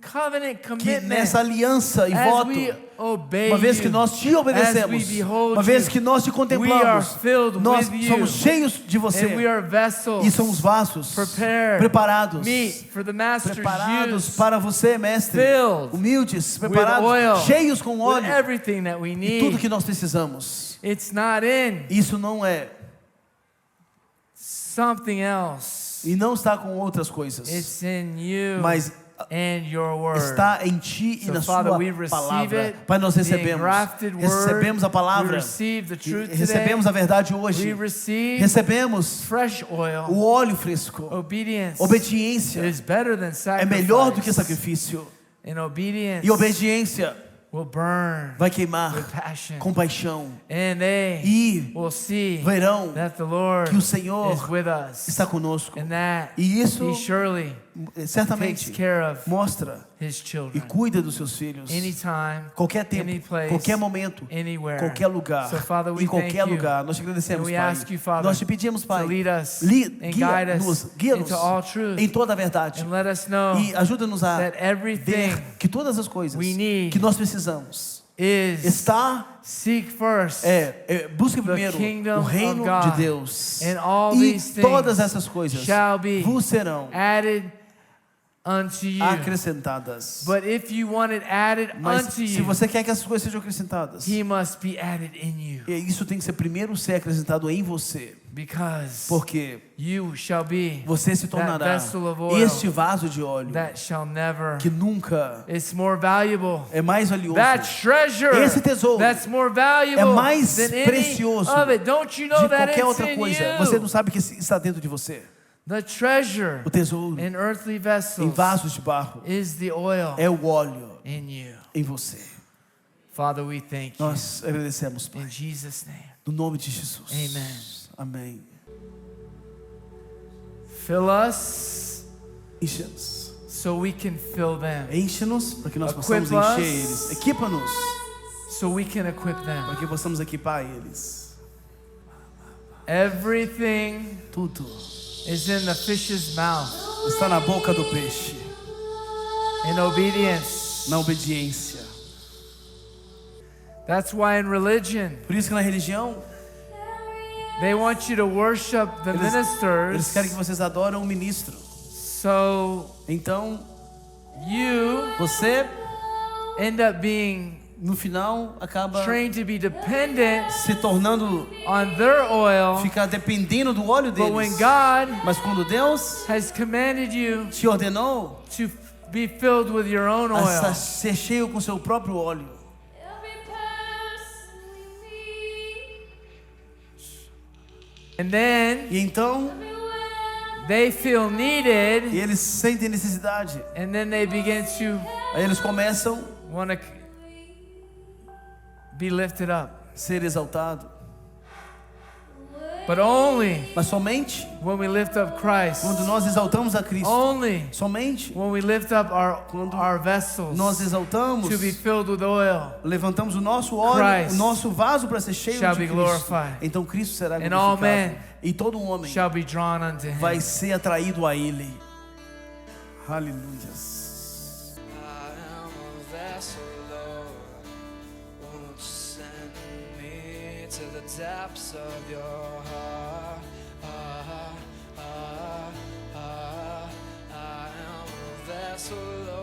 covenant que commitment, nessa aliança e as voto, we obey uma vez que you, nós te as we obedecemos, behold uma vez you, que nós te we are contemplamos, filled nós with somos you, cheios de and we você are vessels e somos vasos prepared, preparados, meet for the master's preparados use, para você, mestre, filled humildes, with preparados, oil, cheios com with óleo everything that we e tudo need. que nós precisamos. It's not in Isso não é, something else. e não está com outras coisas, It's in you mas and your word. está em ti e So, na Father, sua we receive palavra. it, Pai, nós the recebemos engrafted word. a We palavra, receive the e truth recebemos a today. verdade We hoje, receive recebemos fresh oil. o óleo fresco. Obedience Obediência is better than é sacrifice. melhor do que sacrifício, And obedience e obediência will burn vai queimar with passion. com paixão, And they e will see verão that the Lord que o Senhor is with us. está conosco, And that e isso He surely certamente takes care of mostra His e children. cuida dos seus filhos, Anytime, qualquer any tempo, place, qualquer momento, anywhere. qualquer lugar, So, Father, we em qualquer thank you. lugar. Nós te And agradecemos, we Pai. ask you, Father, Nós te pedimos, Pai, to lead us and guide guia-nos, us guia-nos into all truth. em toda a verdade And let us know e ajuda-nos a that everything ver que todas as coisas we need que nós precisamos is está seek first busque the primeiro kingdom o reino of God, de Deus, and all e these todas things essas coisas shall be vos serão added unto you. acrescentadas. But if you want it added Mas unto se you, você quer que essas coisas sejam acrescentadas, He must be added in you. e isso tem que ser primeiro ser acrescentado em você, Because porque you shall be você se tornará vessel of oil este vaso de óleo that shall never. que nunca It's more valuable. é mais valioso. That treasure Esse tesouro that's more valuable é mais than any precioso of it. Don't you know de that qualquer it's outra in coisa. Você não you? sabe que está dentro de você. The treasure O tesouro in earthly em vessels vasos de barro is the oil é o óleo in you. em você. Father, we thank you. Nós agradecemos, Pai, In Jesus' name. no nome de Jesus. Amen. Amém. Fill us Enche-nos. so we can fill them. Enche-nos para que nós Equip possamos encher us. eles. Equipa-nos So we can equip para them. que possamos equipar eles. Everything Tudo is in the fish's mouth. está na boca do peixe, In obedience. na obediência. That's why in religion, Por isso que na religião, they want you to worship the eles ministers. querem que vocês adorem o ministro. So Então, you você, end up being no final, acaba trained to be dependent se tornando, on their oil. ficar dependendo do óleo But when deles. God Mas quando Deus has commanded you te ordenou to be filled with your own a oil, ser cheio com seu próprio óleo, and then e então they feel needed, e eles sentem necessidade, and then they begin to aí eles começam want to be lifted up. a ser exaltados. But only Mas somente when we lift up Christ, quando nós exaltamos a Cristo, only somente when we lift up Quando our vessels nós exaltamos, to be filled with oil, levantamos o nosso óleo, Christ o nosso vaso para ser cheio shall de be Cristo. glorified. Então Cristo será And all men glorificado. E todo homem shall be drawn unto Him. vai ser atraído a Ele. Aleluia. I am a vessel, Lord. Won't you send me to the depths of your heart? I am a vessel, Lord.